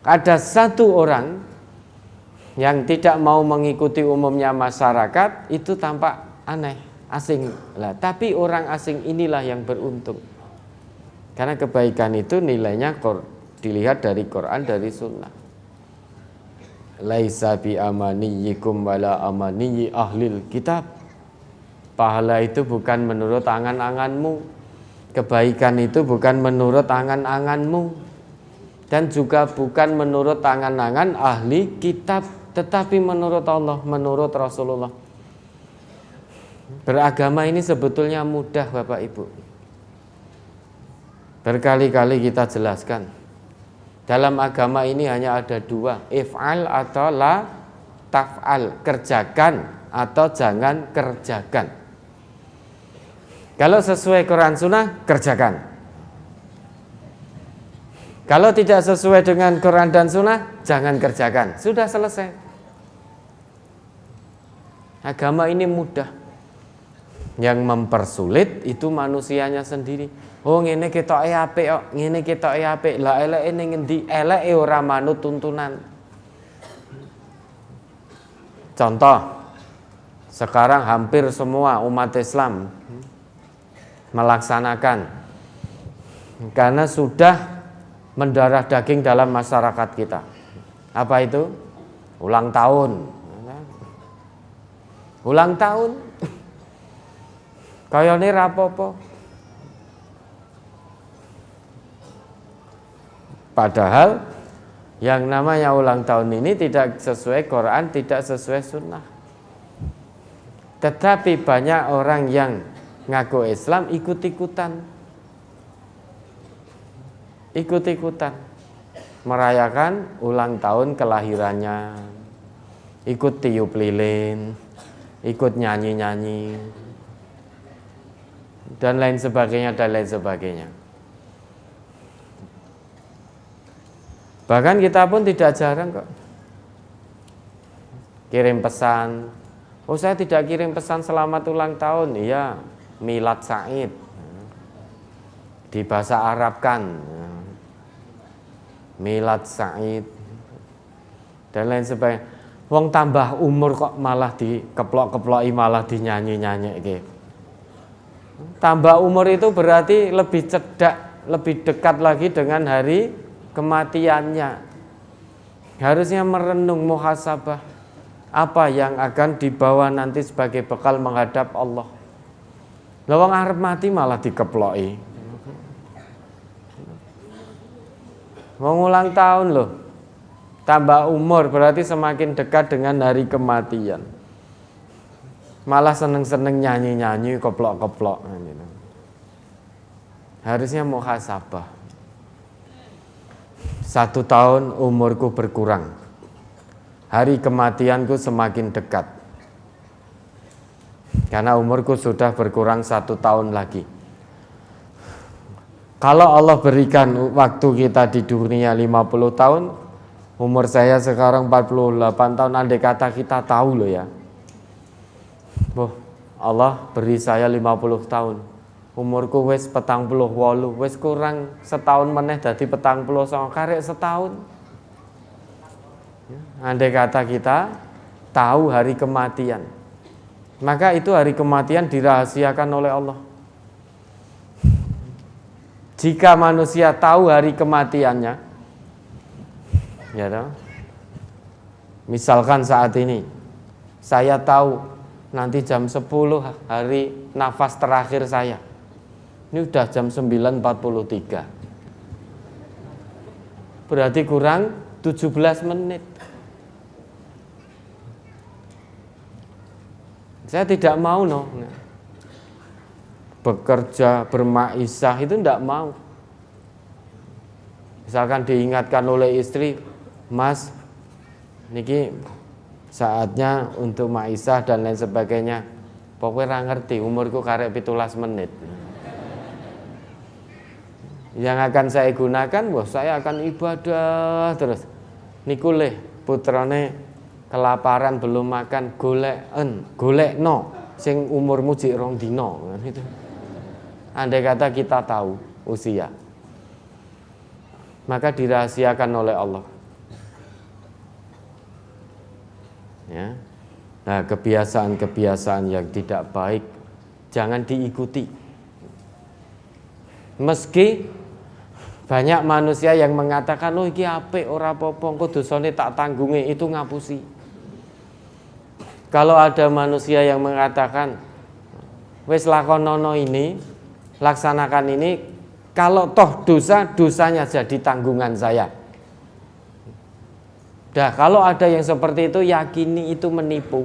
ada satu orang yang tidak mau mengikuti umumnya masyarakat, itu tampak aneh, asing lah. Tapi orang asing inilah yang beruntung, karena kebaikan itu nilainya dilihat dari Quran, dari Sunnah. Laisa bi amaniyikum wala amaniyi ahlil kitab. Pahala itu bukan menurut angan-anganmu, kebaikan itu bukan menurut angan-anganmu, dan juga bukan menurut angan-angan ahli kitab, tetapi menurut Allah, menurut Rasulullah. Beragama ini sebetulnya mudah, Bapak Ibu. Berkali-kali kita jelaskan, dalam agama ini hanya ada dua, if'al atau la taf'al, kerjakan atau jangan kerjakan. Kalau sesuai Quran Sunnah, kerjakan. Kalau tidak sesuai dengan Quran dan Sunnah, jangan kerjakan. Sudah selesai. Agama ini mudah. Yang mempersulit itu manusianya sendiri. Oh ngene ketoke apik kok, ngene ketoke apik. Lah eleke ning endi? Eleke ora manut tuntunan. Contoh, sekarang hampir semua umat Islam melaksanakan, karena sudah mendarah daging dalam masyarakat kita. Apa itu? Ulang tahun. Ulang tahun. Kayane rapopo. Padahal yang namanya ulang tahun ini tidak sesuai Quran, tidak sesuai Sunnah. Tetapi banyak orang yang ngaku Islam ikut-ikutan. Ikut-ikutan merayakan ulang tahun kelahirannya, ikut tiup lilin, ikut nyanyi-nyanyi, dan lain sebagainya, dan lain sebagainya. Bahkan kita pun tidak jarang kok kirim pesan. Oh, saya tidak kirim pesan selamat ulang tahun. Iya, milad Said. Di bahasa Arab kan. Milad Said dan lain sebagainya. Wong tambah umur kok malah dikeplok-keploki, malah dinyanyi-nyanyi gitu. Tambah umur itu berarti lebih cedak, lebih dekat lagi dengan hari kematiannya. Harusnya merenung, muhasabah apa yang akan dibawa nanti sebagai bekal menghadap Allah. Lawang arep mati malah dikeploki. Mau ulang tahun loh, tambah umur berarti semakin dekat dengan hari kematian. Malah seneng-seneng nyanyi-nyanyi, keplok-keplok. Harusnya muhasabah. 1 tahun umurku berkurang, hari kematianku semakin dekat, karena umurku sudah berkurang 1 tahun lagi. Kalau Allah berikan waktu kita di dunia 50 tahun, umur saya sekarang 48 tahun, andai kata kita tahu loh ya, Allah beri saya 50 tahun, umurku wis 48, wis kurang setahun meneh dadi 49, karek setahun. Andai kata kita tahu hari kematian, maka itu hari kematian dirahasiakan oleh Allah. Jika manusia tahu hari kematiannya, ya toh? Misalkan saat ini saya tahu nanti jam 10 hari nafas terakhir saya. Ini udah jam 9.43. Berarti kurang 17 menit. Saya tidak mau bekerja, bermaisah itu tidak mau. Misalkan diingatkan oleh istri, Mas, niki saatnya untuk maisah dan lain sebagainya. Pokoknya ra ngerti, umurku karek 17 menit. Yang akan saya gunakan, saya akan ibadah terus. Niku leh putrane kelaparan belum makan, golekno sing umurmu jek 2 dina gitu. Andai kata kita tahu usia, maka dirahasiakan oleh Allah. Ya. Nah, kebiasaan-kebiasaan yang tidak baik jangan diikuti. Meski banyak manusia yang mengatakan, "Oh iki apik ora apa-apa, engko dosane tak tanggungi," itu ngapusi. Kalau ada manusia yang mengatakan, "Wis lakonono ini, laksanakan ini, kalau toh dosanya jadi tanggungan saya." Dah, kalau ada yang seperti itu, yakini itu menipu.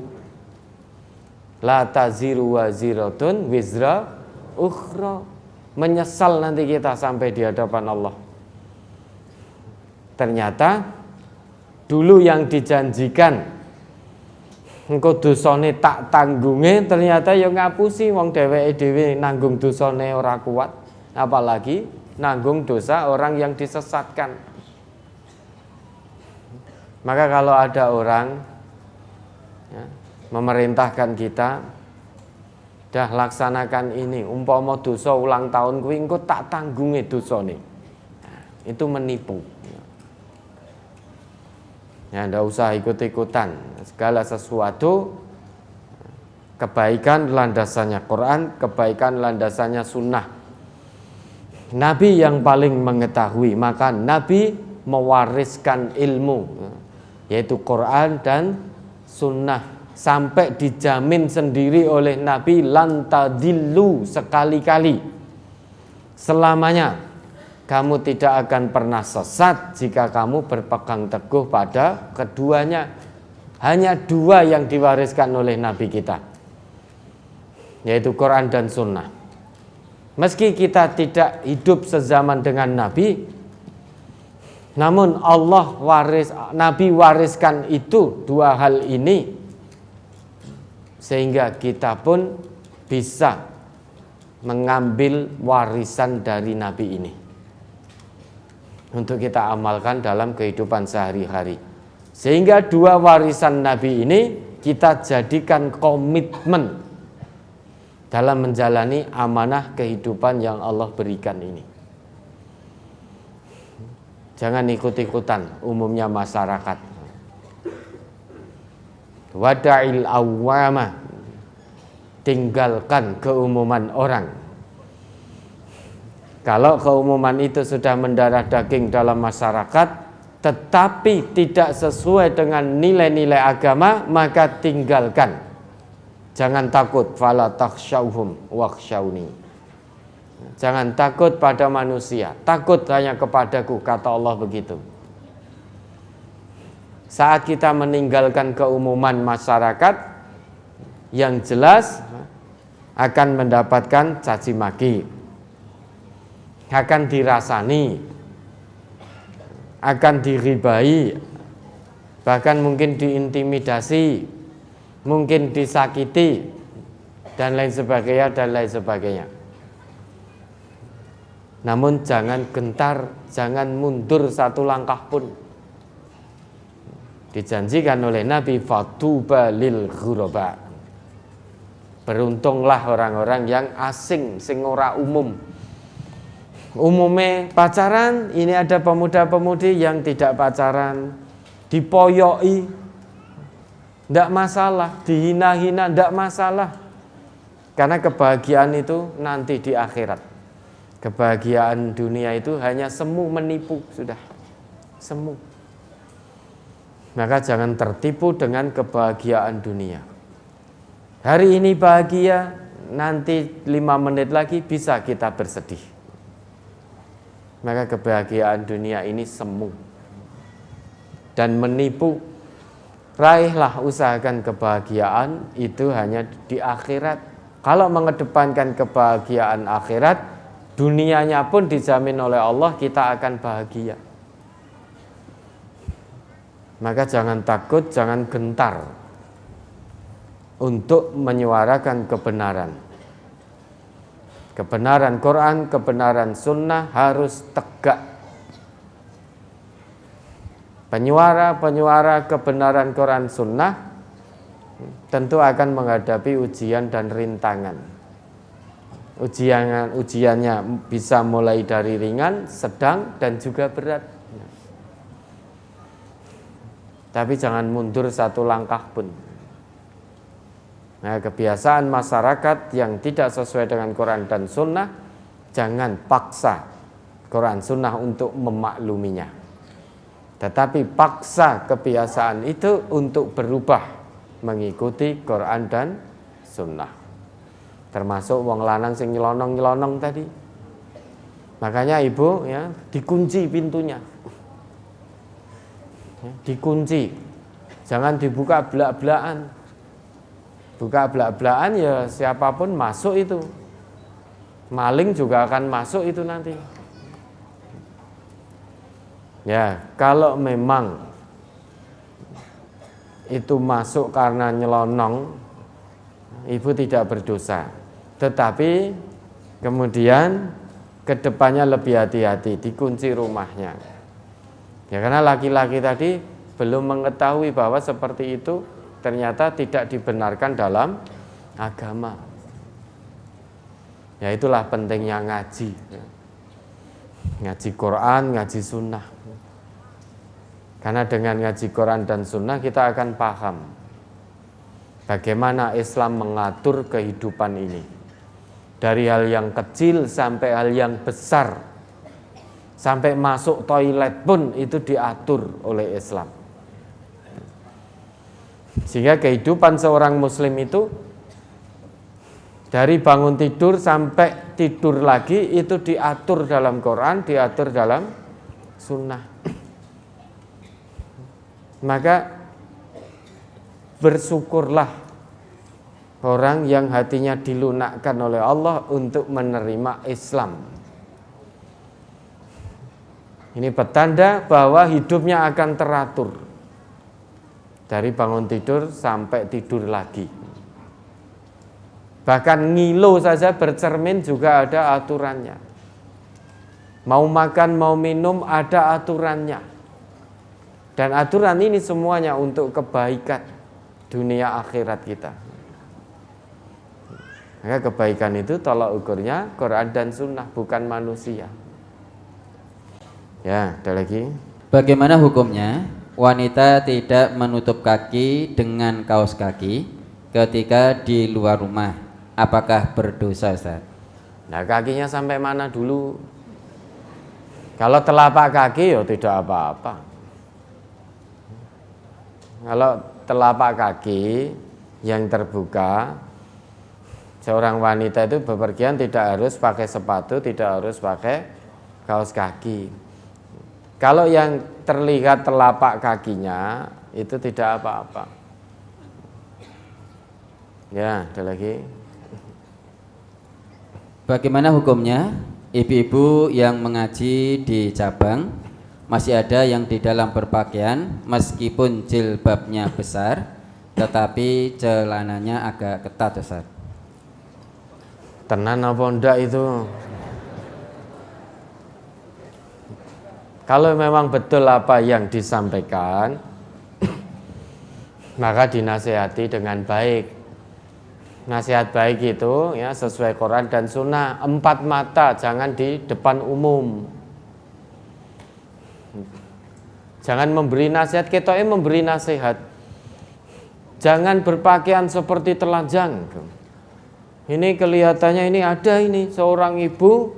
La taziru waziratun wizra ukhra. Menyesal nanti kita sampai di hadapan Allah. Ternyata dulu yang dijanjikan engko dosane tak tanggunge, ternyata ya ngapusi, wong dheweke dhewe nanggung dosane ora kuat, apalagi nanggung dosa orang yang disesatkan. Maka kalau ada orang ya, memerintahkan kita, dah laksanakan ini, umpama dosa ulang tahun kuwi engko tak tanggunge dosane, itu menipu. Ya, ndak usah ikut-ikutan. Segala sesuatu kebaikan landasannya Quran, kebaikan landasannya sunnah. Nabi yang paling mengetahui, maka Nabi mewariskan ilmu, yaitu Quran dan sunnah, sampai dijamin sendiri oleh Nabi lan tadillu, sekali-kali selamanya kamu tidak akan pernah sesat jika kamu berpegang teguh pada keduanya. Hanya 2 yang diwariskan oleh Nabi kita, yaitu Quran dan Sunnah. Meski kita tidak hidup sezaman dengan Nabi, namun Nabi wariskan itu 2 hal ini, sehingga kita pun bisa mengambil warisan dari Nabi ini untuk kita amalkan dalam kehidupan sehari-hari. Sehingga dua warisan Nabi ini kita jadikan komitmen dalam menjalani amanah kehidupan yang Allah berikan ini. Jangan ikut-ikutan umumnya masyarakat. Wada'il awwama, tinggalkan keumuman orang. Kalau keumuman itu sudah mendarah daging dalam masyarakat, tetapi tidak sesuai dengan nilai-nilai agama, maka tinggalkan. Jangan takut, fala takhshawhum wakhshawni. Jangan takut pada manusia, takut hanya kepadaku, kata Allah begitu. Saat kita meninggalkan keumuman masyarakat, yang jelas akan mendapatkan caci maki, akan dirasani, akan diribai, bahkan mungkin diintimidasi, mungkin disakiti, dan lain sebagainya. Namun jangan gentar, jangan mundur satu langkah pun. Dijanjikan oleh Nabi, fatuba lil ghuraba. Beruntunglah orang-orang yang asing, sing ora umum. Umumnya pacaran, ini ada pemuda-pemudi yang tidak pacaran, dipoyoi, tidak masalah, dihina-hina, tidak masalah. Karena kebahagiaan itu nanti di akhirat. Kebahagiaan dunia itu hanya semu menipu, sudah semu. Maka jangan tertipu dengan kebahagiaan dunia. Hari ini bahagia, nanti 5 menit lagi bisa kita bersedih. Maka kebahagiaan dunia ini semu dan menipu. Raihlah, usahakan kebahagiaan itu hanya di akhirat. Kalau mengedepankan kebahagiaan akhirat, dunianya pun dijamin oleh Allah kita akan bahagia. Maka jangan takut, jangan gentar untuk menyuarakan kebenaran. Kebenaran Quran, kebenaran sunnah harus tegak. Penyuara kebenaran Quran sunnah tentu akan menghadapi ujian dan rintangan. Ujiannya bisa mulai dari ringan, sedang, dan juga berat. Tapi jangan mundur satu langkah pun. Nah, kebiasaan masyarakat yang tidak sesuai dengan Quran dan Sunnah, jangan paksa Quran Sunnah untuk memakluminya. Tetapi paksa kebiasaan itu untuk berubah mengikuti Quran dan Sunnah. Termasuk wong lanang sing nyelonong-nyelonong tadi. Makanya ibu ya dikunci pintunya. Dikunci, jangan dibuka belak-belakan. Buka belak-belakan ya siapapun masuk itu. Maling juga akan masuk itu nanti. Ya, kalau memang itu masuk karena nyelonong, ibu tidak berdosa. Tetapi kemudian kedepannya lebih hati-hati, dikunci rumahnya. Ya, karena laki-laki tadi belum mengetahui bahwa seperti itu ternyata tidak dibenarkan dalam agama. Ya, itulah pentingnya ngaji. Ngaji Quran, ngaji sunnah. Karena dengan ngaji Quran dan sunnah kita akan paham bagaimana Islam mengatur kehidupan ini. Dari hal yang kecil sampai hal yang besar. Sampai masuk toilet pun itu diatur oleh Islam. Sehingga kehidupan seorang muslim itu dari bangun tidur sampai tidur lagi itu diatur dalam Quran, diatur dalam sunnah. Maka bersyukurlah orang yang hatinya dilunakkan oleh Allah untuk menerima Islam. Ini petanda bahwa hidupnya akan teratur dari bangun tidur sampai tidur lagi. Bahkan ngilu saja bercermin juga ada aturannya. Mau makan, mau minum ada aturannya. Dan aturan ini semuanya untuk kebaikan dunia akhirat kita. Maka kebaikan itu tolak ukurnya Quran dan Sunnah, bukan manusia. Ya, ada lagi. Bagaimana hukumnya wanita tidak menutup kaki dengan kaos kaki ketika di luar rumah? Apakah berdosa, Ustaz? Nah, kakinya sampai mana dulu? Kalau telapak kaki ya tidak apa-apa. Kalau telapak kaki yang terbuka, seorang wanita itu bepergian tidak harus pakai sepatu, tidak harus pakai kaos kaki. Kalau yang terlihat telapak kakinya itu tidak apa-apa. Ya, ada lagi. Bagaimana hukumnya ibu-ibu yang mengaji di cabang masih ada yang di dalam berpakaian meskipun jilbabnya besar tetapi celananya agak ketat, Ustaz? Tenan apa ndak itu? Kalau memang betul apa yang disampaikan, maka dinasihati dengan baik. Nasihat baik itu ya sesuai Quran dan Sunnah. 4 mata, jangan di depan umum. Jangan memberi nasihat, ketoknya memberi nasihat. Jangan berpakaian seperti telanjang. Ini kelihatannya ini ada ini seorang ibu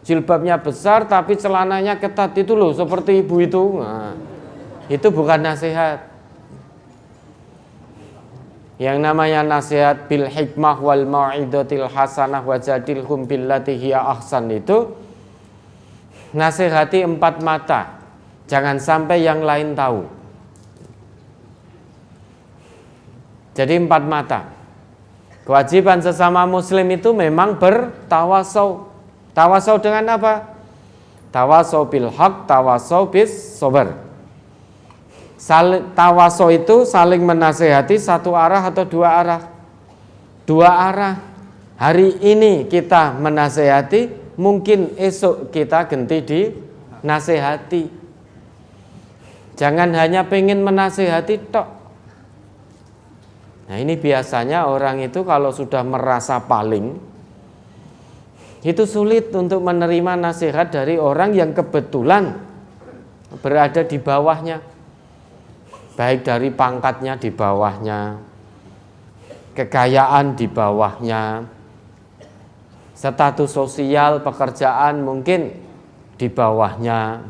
jilbabnya besar tapi celananya ketat itu loh, seperti ibu itu. Nah, itu bukan nasihat. Yang namanya nasihat bil hikmah wal mau'izatil hasanah wajadilhum billati hiya ahsan itu nasihati 4 mata. Jangan sampai yang lain tahu. Jadi 4 mata. Kewajiban sesama muslim itu memang bertawasau. Tawasau dengan apa? Tawasau bil haq, tawasau bis sabar. Tawasau itu saling menasehati satu arah atau 2 arah? 2 arah. Hari ini kita menasehati, mungkin esok kita ganti di nasehati. Jangan hanya pengen menasehati tok. Nah, ini biasanya orang itu kalau sudah merasa paling, itu sulit untuk menerima nasihat dari orang yang kebetulan berada di bawahnya. Baik dari pangkatnya di bawahnya, kekayaan di bawahnya, status sosial, pekerjaan mungkin di bawahnya,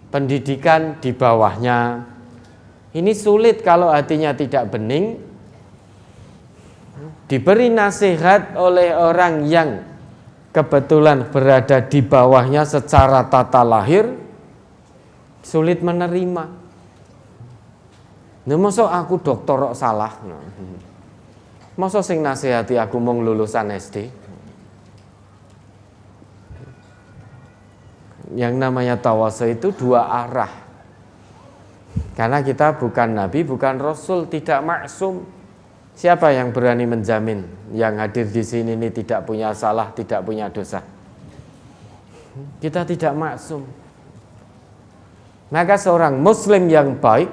pendidikan di bawahnya. Ini sulit kalau hatinya tidak bening. Diberi nasihat oleh orang yang kebetulan berada di bawahnya secara tata lahir, sulit menerima. Nah, masa aku dokter kok salah? Masa sing nasihati aku mung lulusan SD? Yang namanya tawassul itu 2 arah. Karena kita bukan nabi, bukan rasul, tidak maksum. Siapa yang berani menjamin yang hadir di sini ini tidak punya salah, tidak punya dosa? Kita tidak maksum. Maka seorang muslim yang baik,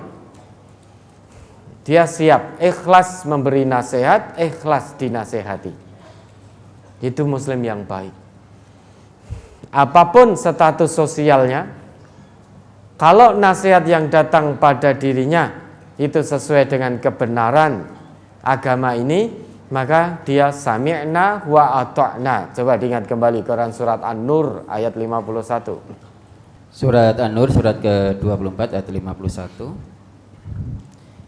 dia siap ikhlas memberi nasihat, ikhlas dinasehati. Itu muslim yang baik. Apapun status sosialnya, kalau nasihat yang datang pada dirinya itu sesuai dengan kebenaran agama ini, maka dia sami'na wa ata'na. Coba diingat kembali Quran surat An-Nur ayat 51. Surat An-Nur surat ke-24 ayat 51.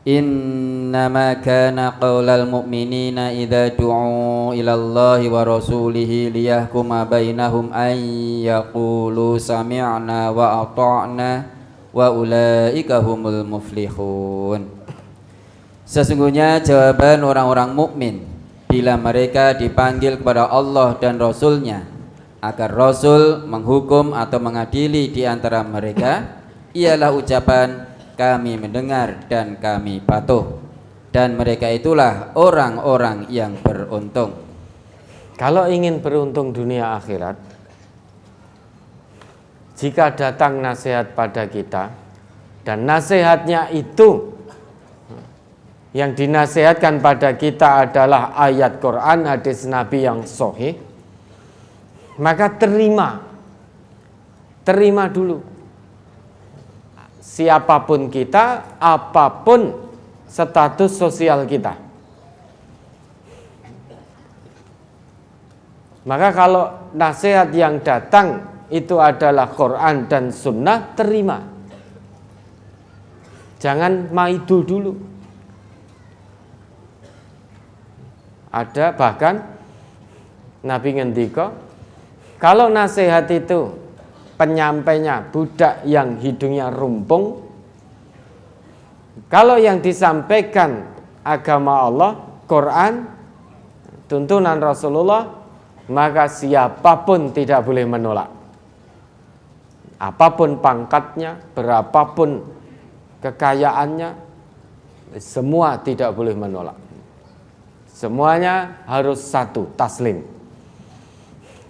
Innama kana qaulal mu'minina idza du'u ilallahi wa rasulihi liyahkuma bainahum an yaqulu sami'na wa ata'na wa ulaika humul muflihun. Sesungguhnya jawaban orang-orang mukmin bila mereka dipanggil kepada Allah dan Rasul-Nya agar Rasul menghukum atau mengadili di antara mereka ialah ucapan kami mendengar dan kami patuh, dan mereka itulah orang-orang yang beruntung. Kalau ingin beruntung dunia akhirat, jika datang nasihat pada kita dan nasihatnya itu yang dinasihatkan pada kita adalah ayat Quran, hadis Nabi yang sahih, maka terima dulu. Siapapun kita, apapun status sosial kita. Maka kalau nasihat yang datang itu adalah Quran dan Sunnah, terima. Jangan maidu dulu. Ada bahkan Nabi ngendika, kalau nasihat itu penyampainya budak yang hidungnya rumpung, kalau yang disampaikan agama Allah, Quran, tuntunan Rasulullah, maka siapapun tidak boleh menolak. Apapun pangkatnya, berapapun kekayaannya, semua tidak boleh menolak. Semuanya harus satu, taslim.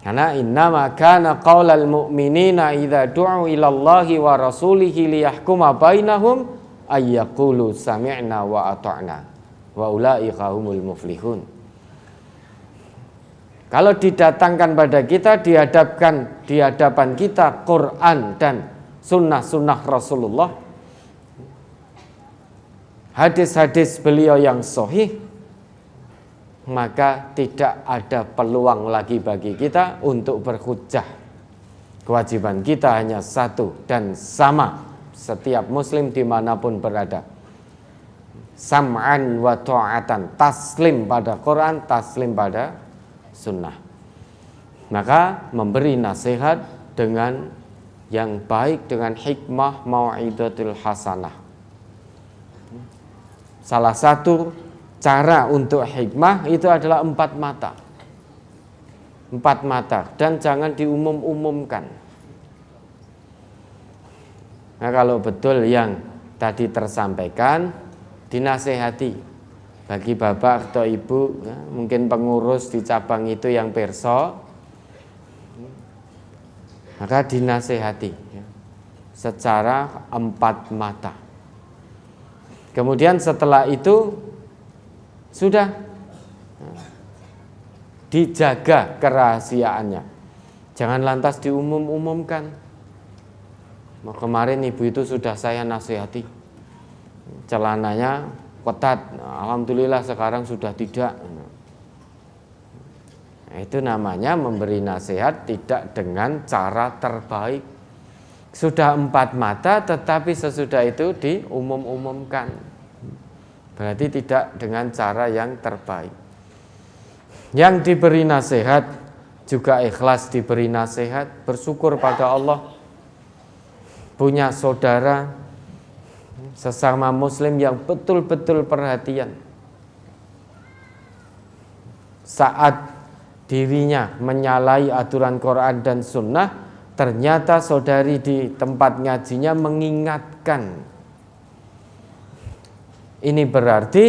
Karena innama kana qaulal mu'minina idza du'u ilallahi wa rasulihi liyahkuma bainahum ayyaqulu sami'na wa ata'na wa ulaika humul muflihun. Kalau didatangkan pada kita, dihadapkan di hadapan kita Quran dan sunnah-sunnah Rasulullah, hadis-hadis beliau yang sahih, maka tidak ada peluang lagi bagi kita untuk berhujjah. Kewajiban kita hanya satu dan sama setiap muslim dimanapun berada. Sam'an wa ta'atan, taslim pada Quran, taslim pada sunnah. Maka memberi nasihat dengan yang baik, dengan hikmah, mau'idatul hasanah. Salah satu cara untuk hikmah itu adalah 4 mata. 4 mata, dan jangan diumum-umumkan. Nah, kalau betul yang tadi tersampaikan, dinasehati. Bagi bapak atau ibu, ya, mungkin pengurus di cabang itu yang perso, maka dinasehati ya, secara 4 mata. Kemudian setelah itu sudah dijaga kerahasiaannya. Jangan lantas diumum-umumkan. Kemarin ibu itu sudah saya nasihati, celananya ketat, alhamdulillah sekarang sudah tidak. Nah, itu namanya memberi nasihat tidak dengan cara terbaik. Sudah 4 mata tetapi sesudah itu diumum-umumkan. Berarti tidak dengan cara yang terbaik. Yang diberi nasihat juga ikhlas diberi nasihat, bersyukur pada Allah, punya saudara sesama muslim yang betul-betul perhatian. Saat dirinya menyalahi aturan Quran dan Sunnah, ternyata saudari di tempat ngajinya mengingatkan. Ini berarti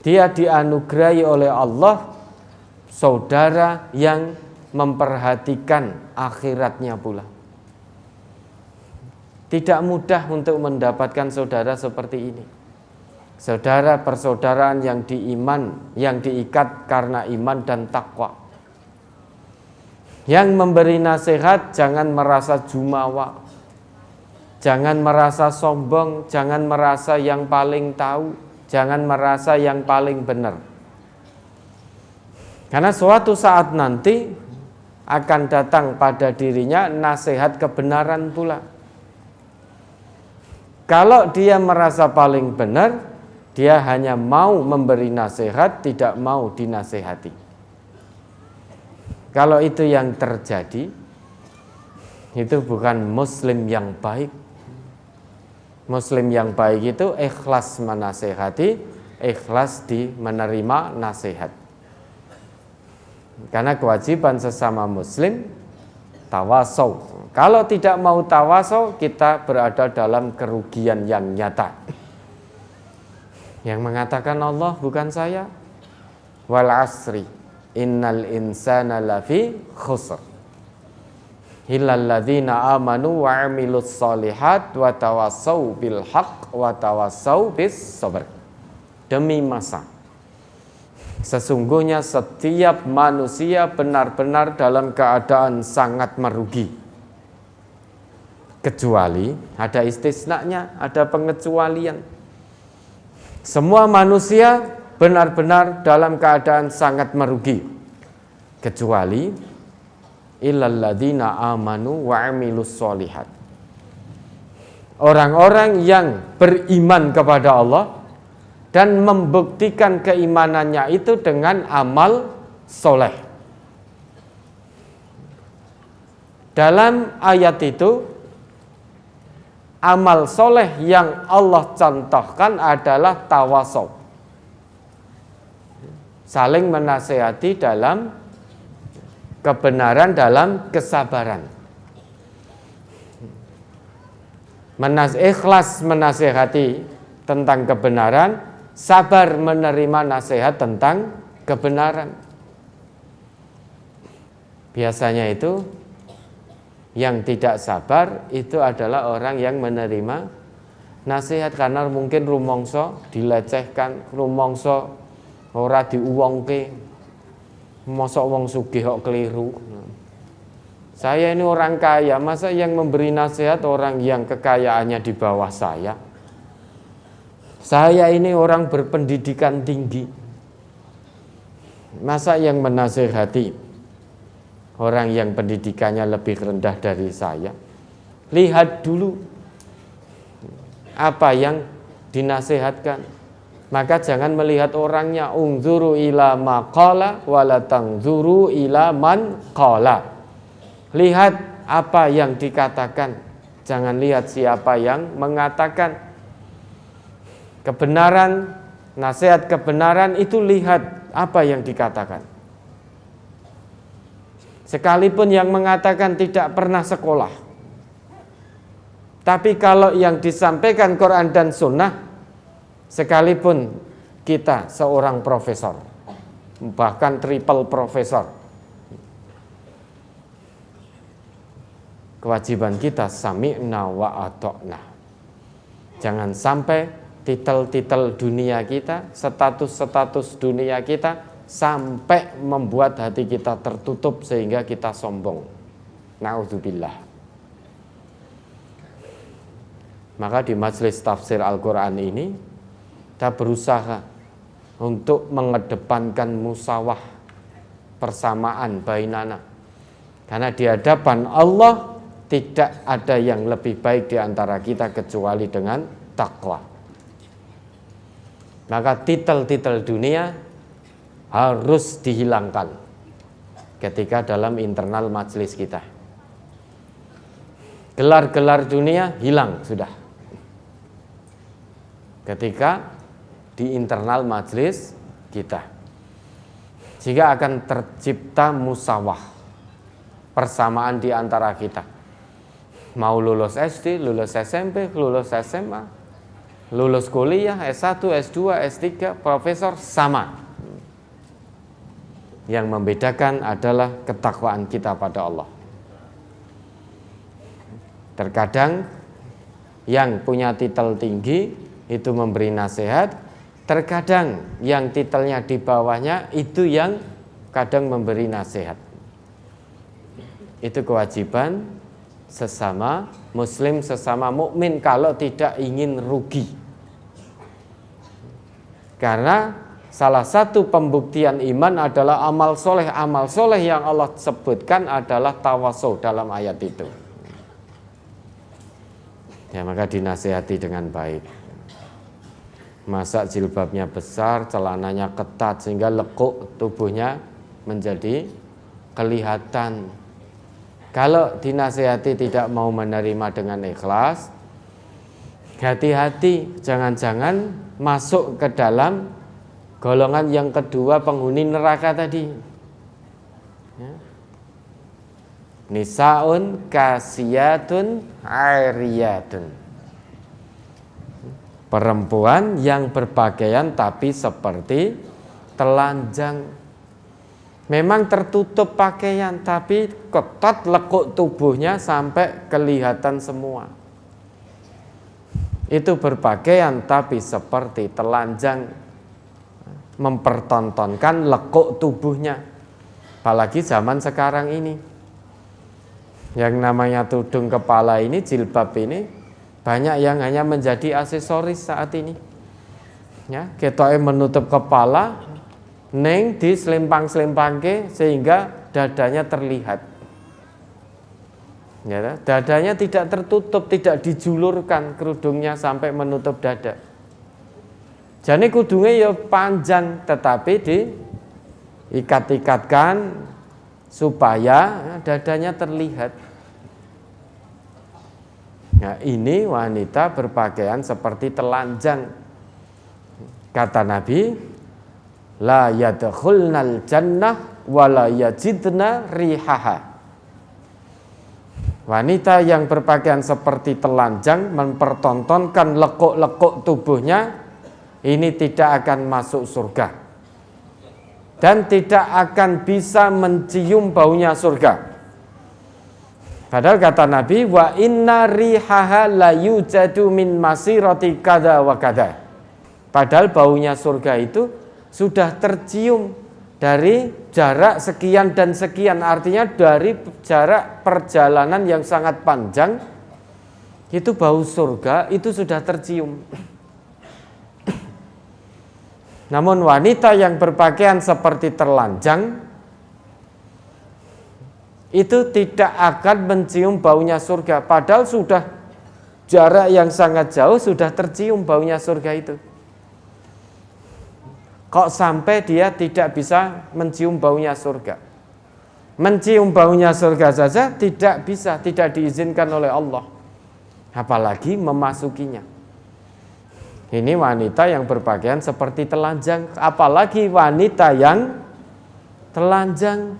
dia dianugerahi oleh Allah saudara yang memperhatikan akhiratnya pula. Tidak mudah untuk mendapatkan saudara seperti ini. Saudara persaudaraan yang diiman, yang diikat karena iman dan takwa. Yang memberi nasihat jangan merasa jumawa. Jangan merasa sombong, jangan merasa yang paling tahu, jangan merasa yang paling benar. Karena suatu saat nanti akan datang pada dirinya nasihat kebenaran pula. Kalau dia merasa paling benar, dia hanya mau memberi nasihat, tidak mau dinasehati. Kalau itu yang terjadi, itu bukan muslim yang baik. Muslim yang baik itu ikhlas menasehati, ikhlas di menerima nasihat. Karena kewajiban sesama muslim tawasau. Kalau tidak mau tawasau, kita berada dalam kerugian yang nyata. Yang mengatakan Allah bukan saya. Wal asri innal insana lafi khusr. illal ladzina amanu wa 'amilus sholihat wa tawassau bil haqq wa tawassau bis sabr. Demi masa, sesungguhnya setiap manusia benar-benar dalam keadaan sangat merugi, kecuali ada istisnanya, ada pengecualian. Semua manusia benar-benar dalam keadaan sangat merugi, kecuali illal ladzina amanu wa 'amilus sholihat. Orang-orang yang beriman kepada Allah dan membuktikan keimanannya itu dengan amal soleh. Dalam ayat itu, amal soleh yang Allah contohkan adalah tawasau, saling menasehati dalam kebenaran, dalam kesabaran. Ikhlas menasehati tentang kebenaran, sabar menerima nasihat tentang kebenaran. Biasanya itu yang tidak sabar itu adalah orang yang menerima nasihat karena mungkin rumongso dilecehkan, rumongso ora diuwongke, mosok wong sugih kok keliru. Saya ini orang kaya, masa yang memberi nasihat orang yang kekayaannya di bawah saya? Saya ini orang berpendidikan tinggi, masa yang menasihati orang yang pendidikannya lebih rendah dari saya? Lihat dulu apa yang dinasihatkan. Maka jangan melihat orangnya, unzuru ila ma qala wala tanzuru ila man qala. Lihat apa yang dikatakan, jangan lihat siapa yang mengatakan. Kebenaran, nasihat kebenaran itu lihat apa yang dikatakan. Sekalipun yang mengatakan tidak pernah sekolah, tapi kalau yang disampaikan Quran dan Sunnah, sekalipun kita seorang profesor, bahkan triple profesor, kewajiban kita sami'na wa ata'na. Jangan sampai titel-titel dunia kita, status-status dunia kita sampai membuat hati kita tertutup sehingga kita sombong. Na'udzubillah. Maka di majelis tafsir Al-Quran ini kita berusaha untuk mengedepankan musawah, persamaan bainana. Karena di hadapan Allah tidak ada yang lebih baik di antara kita kecuali dengan takwa. Maka titel-titel dunia harus dihilangkan ketika dalam internal majelis kita. Gelar-gelar dunia hilang sudah ketika di internal majelis kita, sehingga akan tercipta musawah, persamaan di antara kita. Mau lulus SD, lulus SMP, lulus SMA, lulus kuliah, S1, S2, S3, profesor, sama. Yang membedakan adalah ketakwaan kita pada Allah. Terkadang yang punya titel tinggi itu memberi nasihat, terkadang yang titelnya di bawahnya itu yang kadang memberi nasihat. Itu kewajiban sesama muslim, sesama mukmin kalau tidak ingin rugi. Karena salah satu pembuktian iman adalah amal soleh. Amal soleh yang Allah sebutkan adalah tawasau dalam ayat itu. Ya, maka dinasihati dengan baik. Masa jilbabnya besar, celananya ketat sehingga lekuk tubuhnya menjadi kelihatan. Kalau dinasihati tidak mau menerima dengan ikhlas, hati-hati, jangan-jangan masuk ke dalam golongan yang kedua, penghuni neraka tadi. Ya. Nisaun kasiyatun ariyatun. Perempuan yang berpakaian tapi seperti telanjang. Memang tertutup pakaian, tapi ketat lekuk tubuhnya sampai kelihatan semua. Itu berpakaian tapi seperti telanjang, mempertontonkan lekuk tubuhnya. Apalagi zaman sekarang ini, yang namanya tudung kepala ini, jilbab ini, banyak yang hanya menjadi aksesoris saat ini. Ya, ketoke menutup kepala, neng di selempang-selempangke sehingga dadanya terlihat. Ya, dadanya tidak tertutup, tidak dijulurkan kerudungnya sampai menutup dada. Jadi kudungnya ya panjang, tetapi diikat-ikatkan supaya dadanya terlihat. Nah, ini wanita berpakaian seperti telanjang. Kata Nabi, la yadkhulnal jannah wa la yajidna rihaha. Wanita yang berpakaian seperti telanjang mempertontonkan lekuk-lekuk tubuhnya, ini tidak akan masuk surga dan tidak akan bisa mencium baunya surga. Padahal kata Nabi, wa inna rihaha la yujadu min masirati kada wa kada. Padahal baunya surga itu sudah tercium dari jarak sekian dan sekian, artinya dari jarak perjalanan yang sangat panjang, itu bau surga itu sudah tercium. Namun wanita yang berpakaian seperti telanjang itu tidak akan mencium baunya surga, padahal sudah jarak yang sangat jauh sudah tercium baunya surga itu. Kok sampai dia tidak bisa mencium baunya surga? Mencium baunya surga saja tidak bisa, tidak diizinkan oleh Allah, apalagi memasukinya. Ini wanita yang berpakaian seperti telanjang, apalagi wanita yang telanjang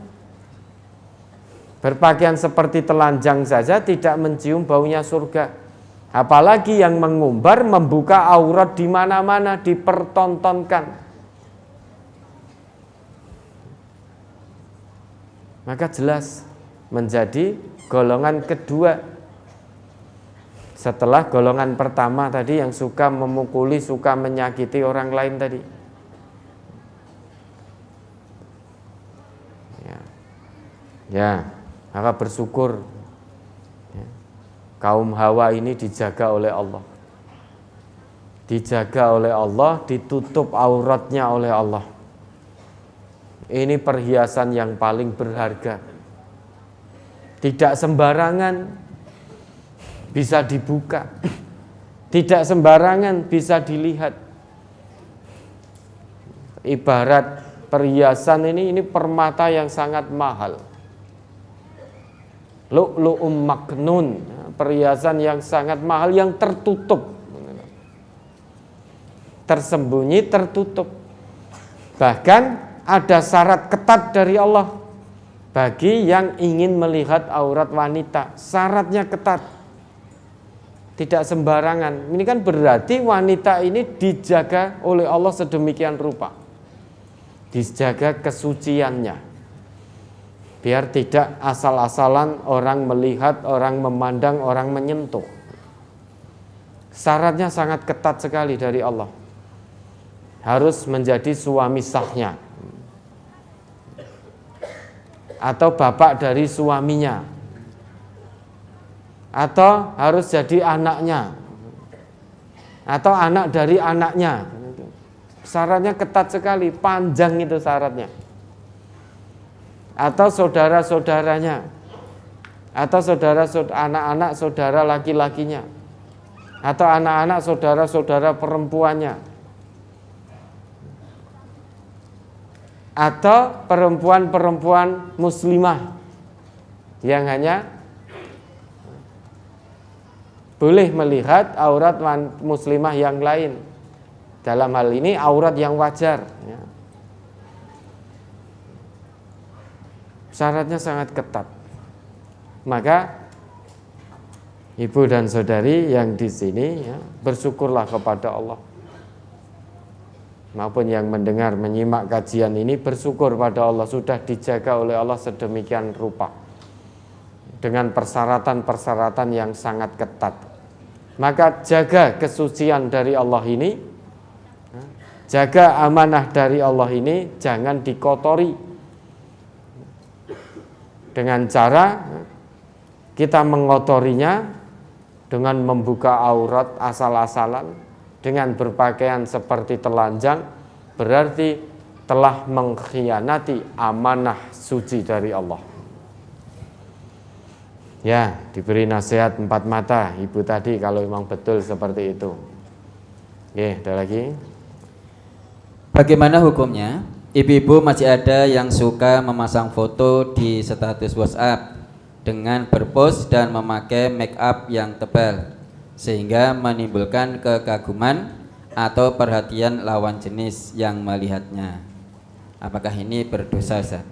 berpakaian seperti telanjang saja tidak mencium baunya surga, apalagi yang mengumbar, membuka aurat di mana-mana, dipertontonkan. Maka jelas menjadi golongan kedua setelah golongan pertama tadi yang suka memukuli, suka menyakiti orang lain tadi. Ya, maka bersyukur ya, kaum Hawa ini dijaga oleh Allah. Dijaga oleh Allah, ditutup auratnya oleh Allah. Ini perhiasan yang paling berharga. Tidak sembarangan bisa dibuka. Tidak sembarangan bisa dilihat. Ibarat perhiasan ini permata yang sangat mahal. Lu'lu'um maknun, perhiasan yang sangat mahal yang tertutup. Tersembunyi, tertutup. Bahkan ada syarat ketat dari Allah bagi yang ingin melihat aurat wanita. Syaratnya ketat, tidak sembarangan. Ini kan berarti wanita ini dijaga oleh Allah sedemikian rupa, dijaga kesuciannya, biar tidak asal-asalan orang melihat, orang memandang, orang menyentuh. Syaratnya sangat ketat sekali dari Allah. Harus menjadi suami sahnya atau bapak dari suaminya, atau harus jadi anaknya, atau anak dari anaknya. Syaratnya ketat sekali, panjang itu syaratnya. Atau saudara-saudaranya, atau anak-anak saudara laki-lakinya, atau anak-anak saudara-saudara perempuannya, atau perempuan-perempuan muslimah yang hanya boleh melihat aurat muslimah yang lain. Dalam hal ini aurat yang wajar. Syaratnya sangat ketat. Maka ibu dan saudari yang di sini ya, bersyukurlah kepada Allah. maupun yang mendengar, menyimak kajian ini bersyukur pada Allah sudah dijaga oleh Allah sedemikian rupa dengan persyaratan-persyaratan yang sangat ketat. Maka jaga kesucian dari Allah ini, jaga amanah dari Allah ini, jangan dikotori dengan cara kita mengotorinya dengan membuka aurat asal-asalan, dengan berpakaian seperti telanjang, berarti telah mengkhianati amanah suci dari Allah. Ya, diberi nasihat 4 mata ibu tadi kalau memang betul seperti itu. Oke, ada lagi. Bagaimana hukumnya? Ibu-ibu masih ada yang suka memasang foto di status WhatsApp dengan berpose dan memakai make up yang tebal sehingga menimbulkan kekaguman atau perhatian lawan jenis yang melihatnya. Apakah ini berdosa, Ustaz?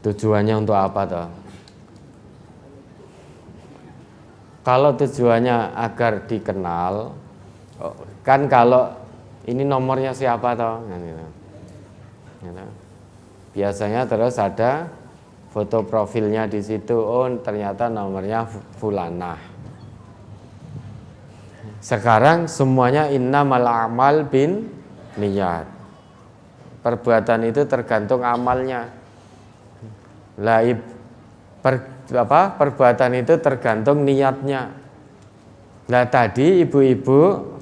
Tujuannya untuk apa toh? Kalau tujuannya agar dikenal, kan kalau ini nomornya siapa toh? Biasanya terus ada foto profilnya di situ. Oh, ternyata nomornya fulanah. Sekarang semuanya innamal a'mal bin niyat. Perbuatan itu tergantung amalnya. Perbuatan itu tergantung niatnya. Nah, tadi ibu-ibu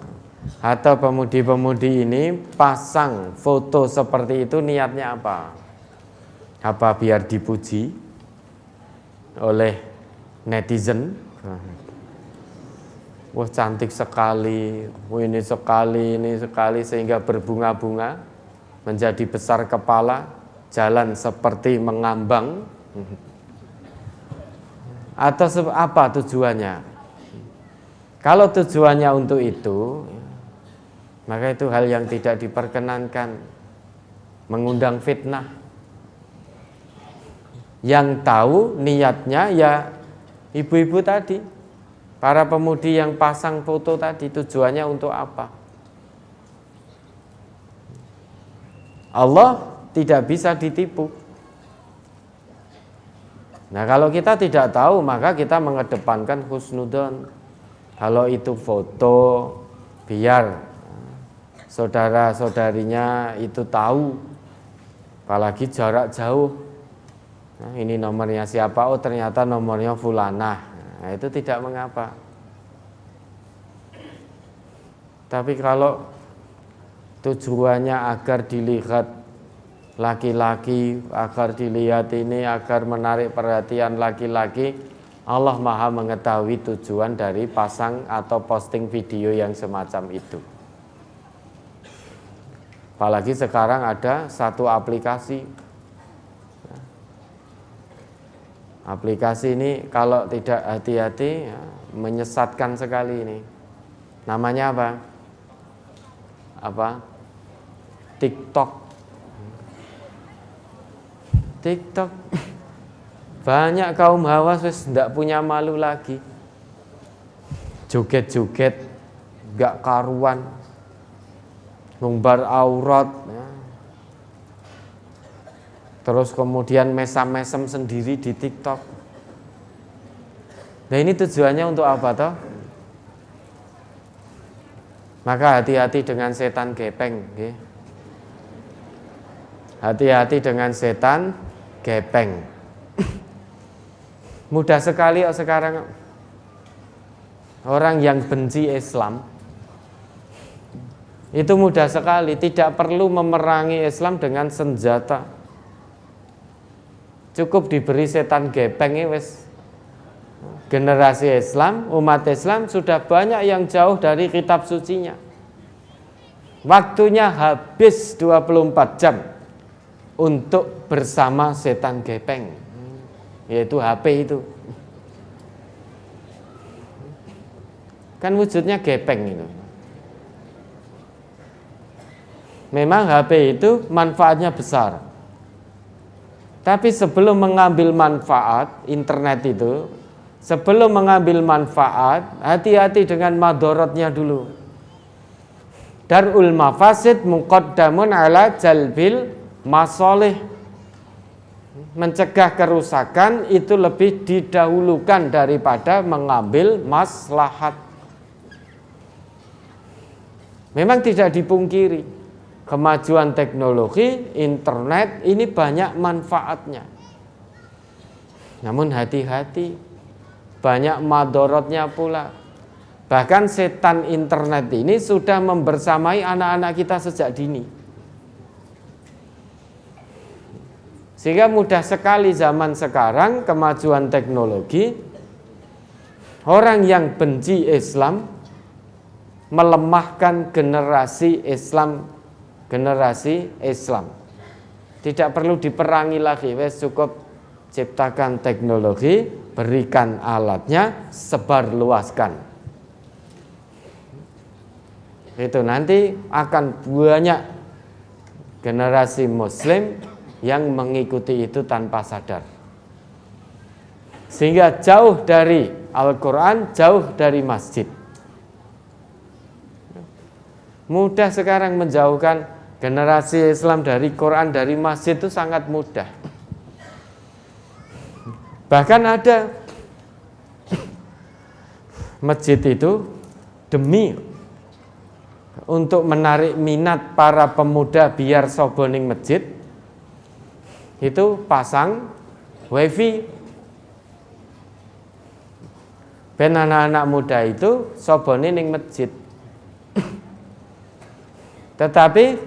atau pemudi-pemudi ini pasang foto seperti itu niatnya apa? Apa biar dipuji oleh netizen? Wah, cantik sekali, ini sekali, sehingga berbunga-bunga, menjadi besar kepala, jalan seperti mengambang. Atau apa tujuannya? Kalau tujuannya untuk itu, maka itu hal yang tidak diperkenankan, mengundang fitnah. Yang tahu niatnya ya ibu-ibu tadi, para pemudi yang pasang foto tadi, tujuannya untuk apa? Allah tidak bisa ditipu. Nah, kalau kita tidak tahu, maka kita mengedepankan husnudzon. Kalau itu foto, biar saudara-saudarinya itu tahu, apalagi jarak jauh. Nah, ini nomornya siapa? Oh, ternyata nomornya fulanah. Nah, itu tidak mengapa. Tapi kalau tujuannya agar dilihat laki-laki, agar dilihat ini, agar menarik perhatian laki-laki, Allah Maha mengetahui tujuan dari pasang atau posting video yang semacam itu. Apalagi sekarang ada satu aplikasi. Aplikasi ini kalau tidak hati-hati ya, menyesatkan sekali ini. Namanya apa? TikTok. Banyak kaum hawa wis ndak punya malu lagi. Joget-joget gak karuan. Ngumbar aurat ya. Terus kemudian mesam-mesem sendiri di TikTok. Nah, ini tujuannya untuk apa toh? Maka hati-hati dengan setan gepeng, okay? Hati-hati dengan setan gepeng. Mudah sekali sekarang orang yang benci Islam itu mudah sekali, tidak perlu memerangi Islam dengan senjata. Cukup diberi setan gepeng wis. Generasi Islam, umat Islam sudah banyak yang jauh dari kitab sucinya. Waktunya habis 24 jam untuk bersama setan gepeng, yaitu HP itu. Kan wujudnya gepeng itu. Memang HP itu manfaatnya besar. Tapi sebelum mengambil manfaat internet itu, sebelum mengambil manfaat, hati-hati dengan madorotnya dulu. Darul mafasid muqaddamun ala jalbil masolih. Mencegah kerusakan itu lebih didahulukan daripada mengambil maslahat. Memang tidak dipungkiri, kemajuan teknologi, internet ini banyak manfaatnya. Namun hati-hati, banyak madorotnya pula. Bahkan setan internet ini sudah membersamai anak-anak kita sejak dini. Sehingga mudah sekali zaman sekarang kemajuan teknologi, orang yang benci Islam melemahkan generasi Islam. Tidak perlu diperangi lagi, wes cukup ciptakan teknologi, berikan alatnya, sebarluaskan. Itu nanti akan banyak generasi muslim yang mengikuti itu tanpa sadar. Sehingga jauh dari Al-Quran, jauh dari masjid. Mudah sekarang menjauhkan generasi Islam dari Quran, dari masjid itu sangat mudah. Bahkan ada masjid itu demi untuk menarik minat para pemuda biar soboning masjid, itu pasang wifi. Ben anak-anak muda itu soboning ning masjid. Tetapi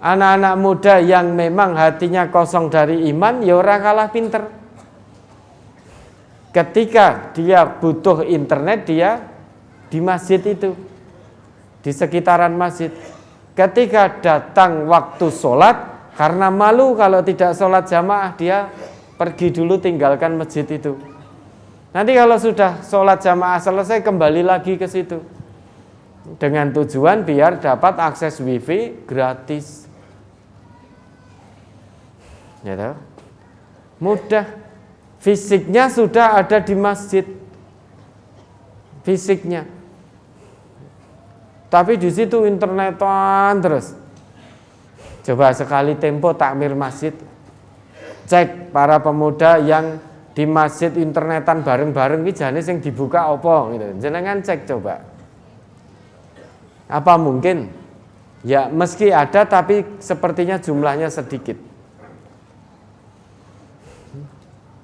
anak-anak muda yang memang hatinya kosong dari iman, ya ora kalah pinter. Ketika dia butuh internet, dia di masjid itu, di sekitaran masjid. Ketika datang waktu sholat, karena malu kalau tidak sholat jamaah, dia pergi dulu tinggalkan masjid itu. Nanti kalau sudah sholat jamaah selesai, kembali lagi ke situ. Dengan tujuan biar dapat akses wifi gratis. Ya tahu? Mudah. Fisiknya sudah ada di masjid. Fisiknya. Tapi di situ internetan terus. Coba sekali tempo takmir masjid, cek para pemuda yang di masjid internetan bareng-bareng iki jane sing dibuka apa gitu. Jenengan cek coba. Apa mungkin? Ya meski ada tapi sepertinya jumlahnya sedikit.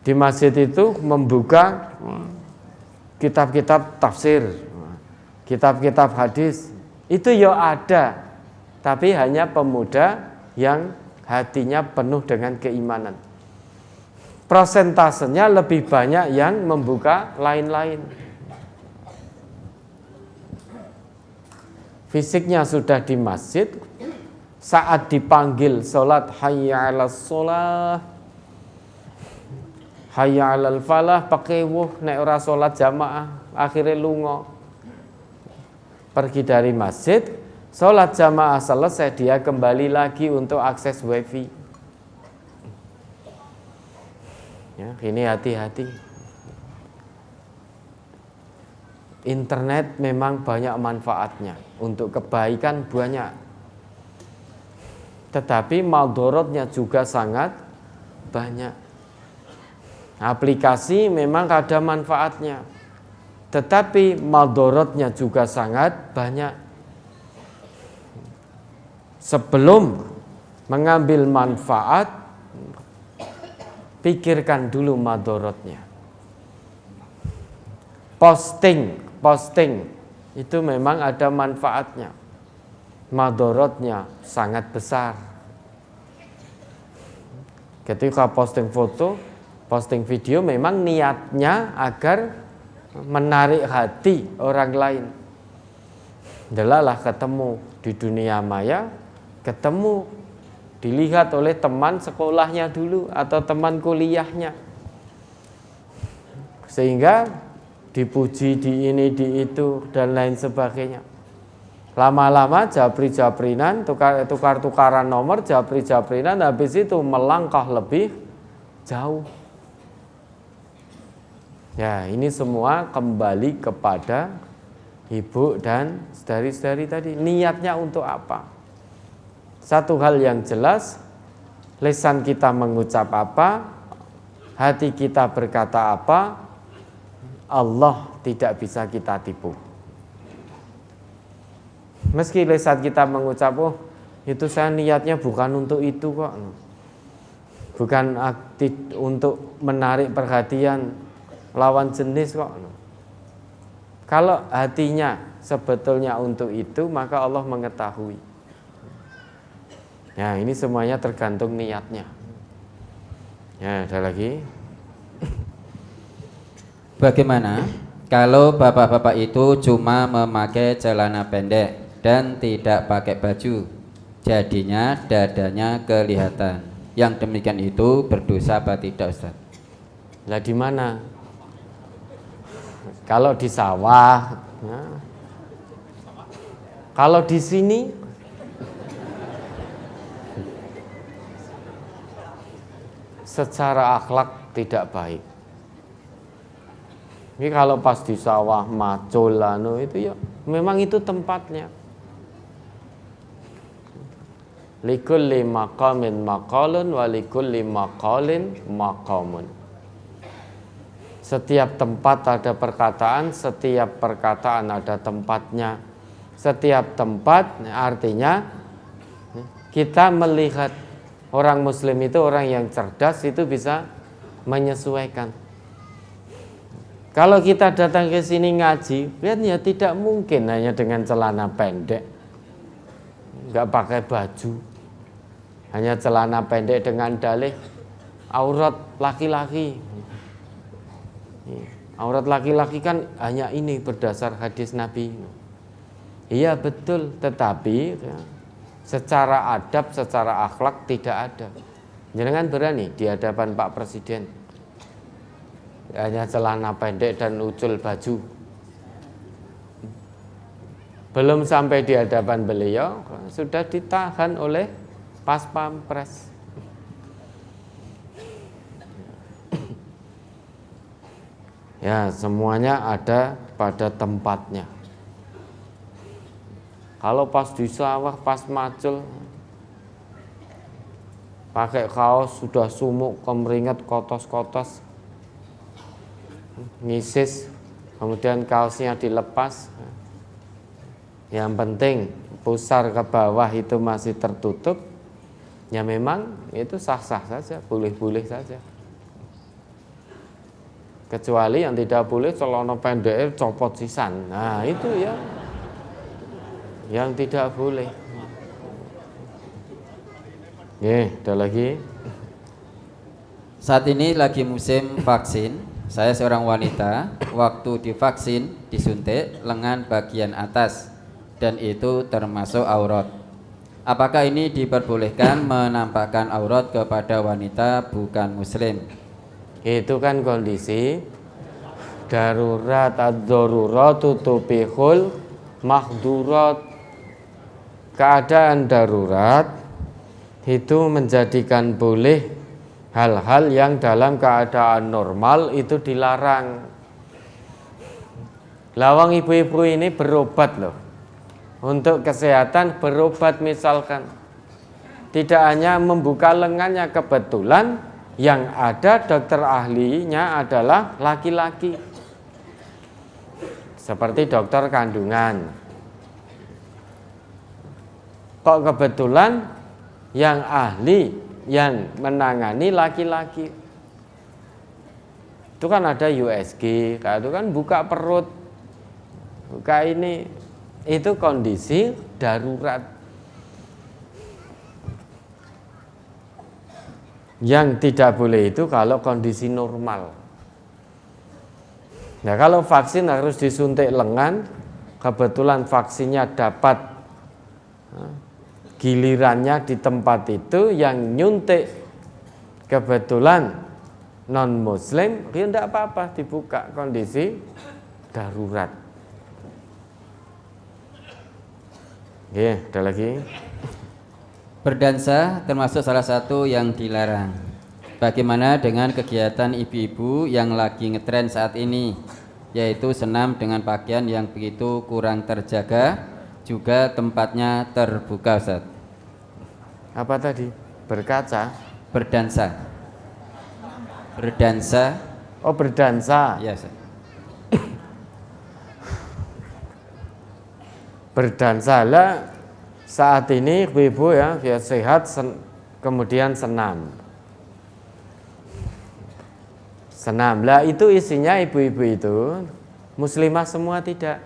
Di masjid itu membuka kitab-kitab tafsir, kitab-kitab hadis. Itu ya ada, tapi hanya pemuda yang hatinya penuh dengan keimanan. Prosentasenya lebih banyak yang membuka lain-lain. Fisiknya sudah di masjid, saat dipanggil sholat hayya 'alas sholah, hayya 'alal falah, pakai wuh nek ora sholat jamaah, akhirnya lunga. Pergi dari masjid, sholat jamaah selesai, dia kembali lagi untuk akses wifi. Ya, ini hati-hati. Internet memang banyak manfaatnya, untuk kebaikan banyak. Tetapi madorotnya juga sangat banyak. Aplikasi memang ada manfaatnya, tetapi madorotnya juga sangat banyak. Sebelum mengambil manfaat, pikirkan dulu madorotnya. Posting itu memang ada manfaatnya, madorotnya sangat besar. Ketika posting foto, posting video, memang niatnya agar menarik hati orang lain. Delalah ketemu di dunia maya, ketemu dilihat oleh teman sekolahnya dulu atau teman kuliahnya, sehingga dipuji di ini di itu dan lain sebagainya. Lama-lama japri-japrinan, tukar-tukaran nomor, japri-japrinan, habis itu melangkah lebih jauh. Ya, ini semua kembali kepada ibu dan saudari-saudari tadi, niatnya untuk apa? Satu hal yang jelas, lisan kita mengucap apa, hati kita berkata apa, Allah tidak bisa kita tipu. Meski lisan kita mengucap, oh itu saya niatnya bukan untuk itu kok, bukan untuk menarik perhatian lawan jenis kok. Kalau hatinya sebetulnya untuk itu, maka Allah mengetahui. Ya, ini semuanya tergantung niatnya. Ya, ada lagi. Bagaimana kalau bapak-bapak itu cuma memakai celana pendek dan tidak pakai baju, jadinya dadanya kelihatan? Yang demikian itu berdosa apa tidak, Ustaz? Lah di mana? Kalau di sawah, ya. Kalau di sini, secara akhlak tidak baik. Ini kalau pas di sawah macul itu ya, memang itu tempatnya. Likulli maqamin maqalun wa likulli maqalin maqamun. Setiap tempat ada perkataan, setiap perkataan ada tempatnya. Setiap tempat artinya kita melihat orang muslim itu orang yang cerdas itu bisa menyesuaikan. Kalau kita datang ke sini ngaji, lihat ya tidak mungkin hanya dengan celana pendek, nggak pakai baju, hanya celana pendek dengan dalih aurat laki-laki. Aurat laki-laki kan hanya ini berdasar hadis Nabi. Iya betul, tetapi ya, secara adab, secara akhlak tidak ada. Jangan berani di hadapan Pak Presiden hanya celana pendek dan ucul baju. Belum sampai di hadapan beliau sudah ditahan oleh Pas Pampres. Ya, semuanya ada pada tempatnya. Kalau pas di sawah, pas macul, pakai kaos sudah sumuk, kemeringat, kotos-kotos, ngisis, kemudian kaosnya dilepas. Yang penting pusar ke bawah itu masih tertutup. Ya memang itu sah-sah saja, boleh-boleh saja. Kecuali yang tidak boleh celana pendek copot sisan. Nah itu ya yang tidak boleh. Ada lagi. Saat ini lagi musim vaksin. Saya seorang wanita. Waktu divaksin disuntik lengan bagian atas dan itu termasuk aurat. Apakah ini diperbolehkan menampakkan aurat kepada wanita bukan muslim? Itu kan kondisi darurat, ad-daruratu tubihul mahdurat. Keadaan darurat itu menjadikan boleh hal-hal yang dalam keadaan normal itu dilarang. Lawang ibu-ibu ini berobat loh. Untuk kesehatan berobat misalkan. Tidak hanya membuka lengannya, kebetulan yang ada dokter ahlinya adalah laki-laki. Seperti dokter kandungan. Kok kebetulan yang ahli yang menangani laki-laki. Itu kan ada USG, itu kan buka perut, buka ini. Itu kondisi darurat. Yang tidak boleh itu kalau kondisi normal. Nah, kalau vaksin harus disuntik lengan, kebetulan vaksinnya dapat gilirannya di tempat itu, yang nyuntik kebetulan non muslim, ya tidak apa-apa, dibuka kondisi darurat. Ada lagi. Berdansa termasuk salah satu yang dilarang. Bagaimana dengan kegiatan ibu-ibu yang lagi ngetren saat ini? yaitu senam dengan pakaian yang begitu kurang terjaga, juga tempatnya terbuka, Ustaz. Apa tadi? Berkaca? Berdansa. Berdansa. Oh, berdansa. Ya, Ustaz. Berdansa lah saat ini ibu-ibu ya biar sehat kemudian senam. Senam lah itu isinya ibu-ibu itu muslimah semua tidak?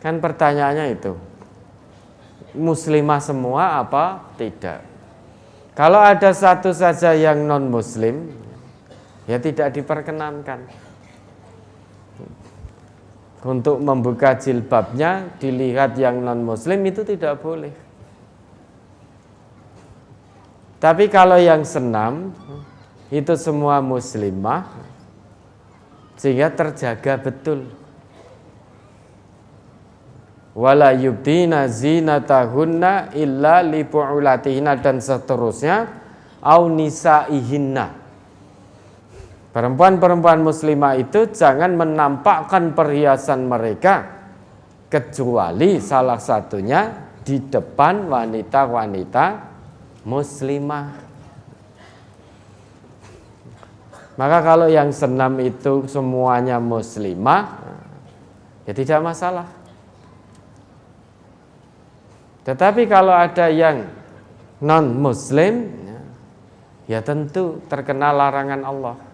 Kan pertanyaannya itu. Muslimah semua apa tidak? Kalau ada satu saja yang non muslim ya tidak diperkenankan. Untuk membuka jilbabnya dilihat yang non muslim itu tidak boleh. Tapi kalau yang senam itu semua muslimah sehingga terjaga betul. Wala yubdina zinatahunna illa li bu'ulatihinna dan seterusnya au nisaihinna. Perempuan-perempuan muslimah itu jangan menampakkan perhiasan mereka kecuali salah satunya di depan wanita-wanita muslimah. Maka kalau yang senam itu semuanya muslimah, ya tidak masalah. Tetapi kalau ada yang non muslim, ya tentu terkena larangan Allah.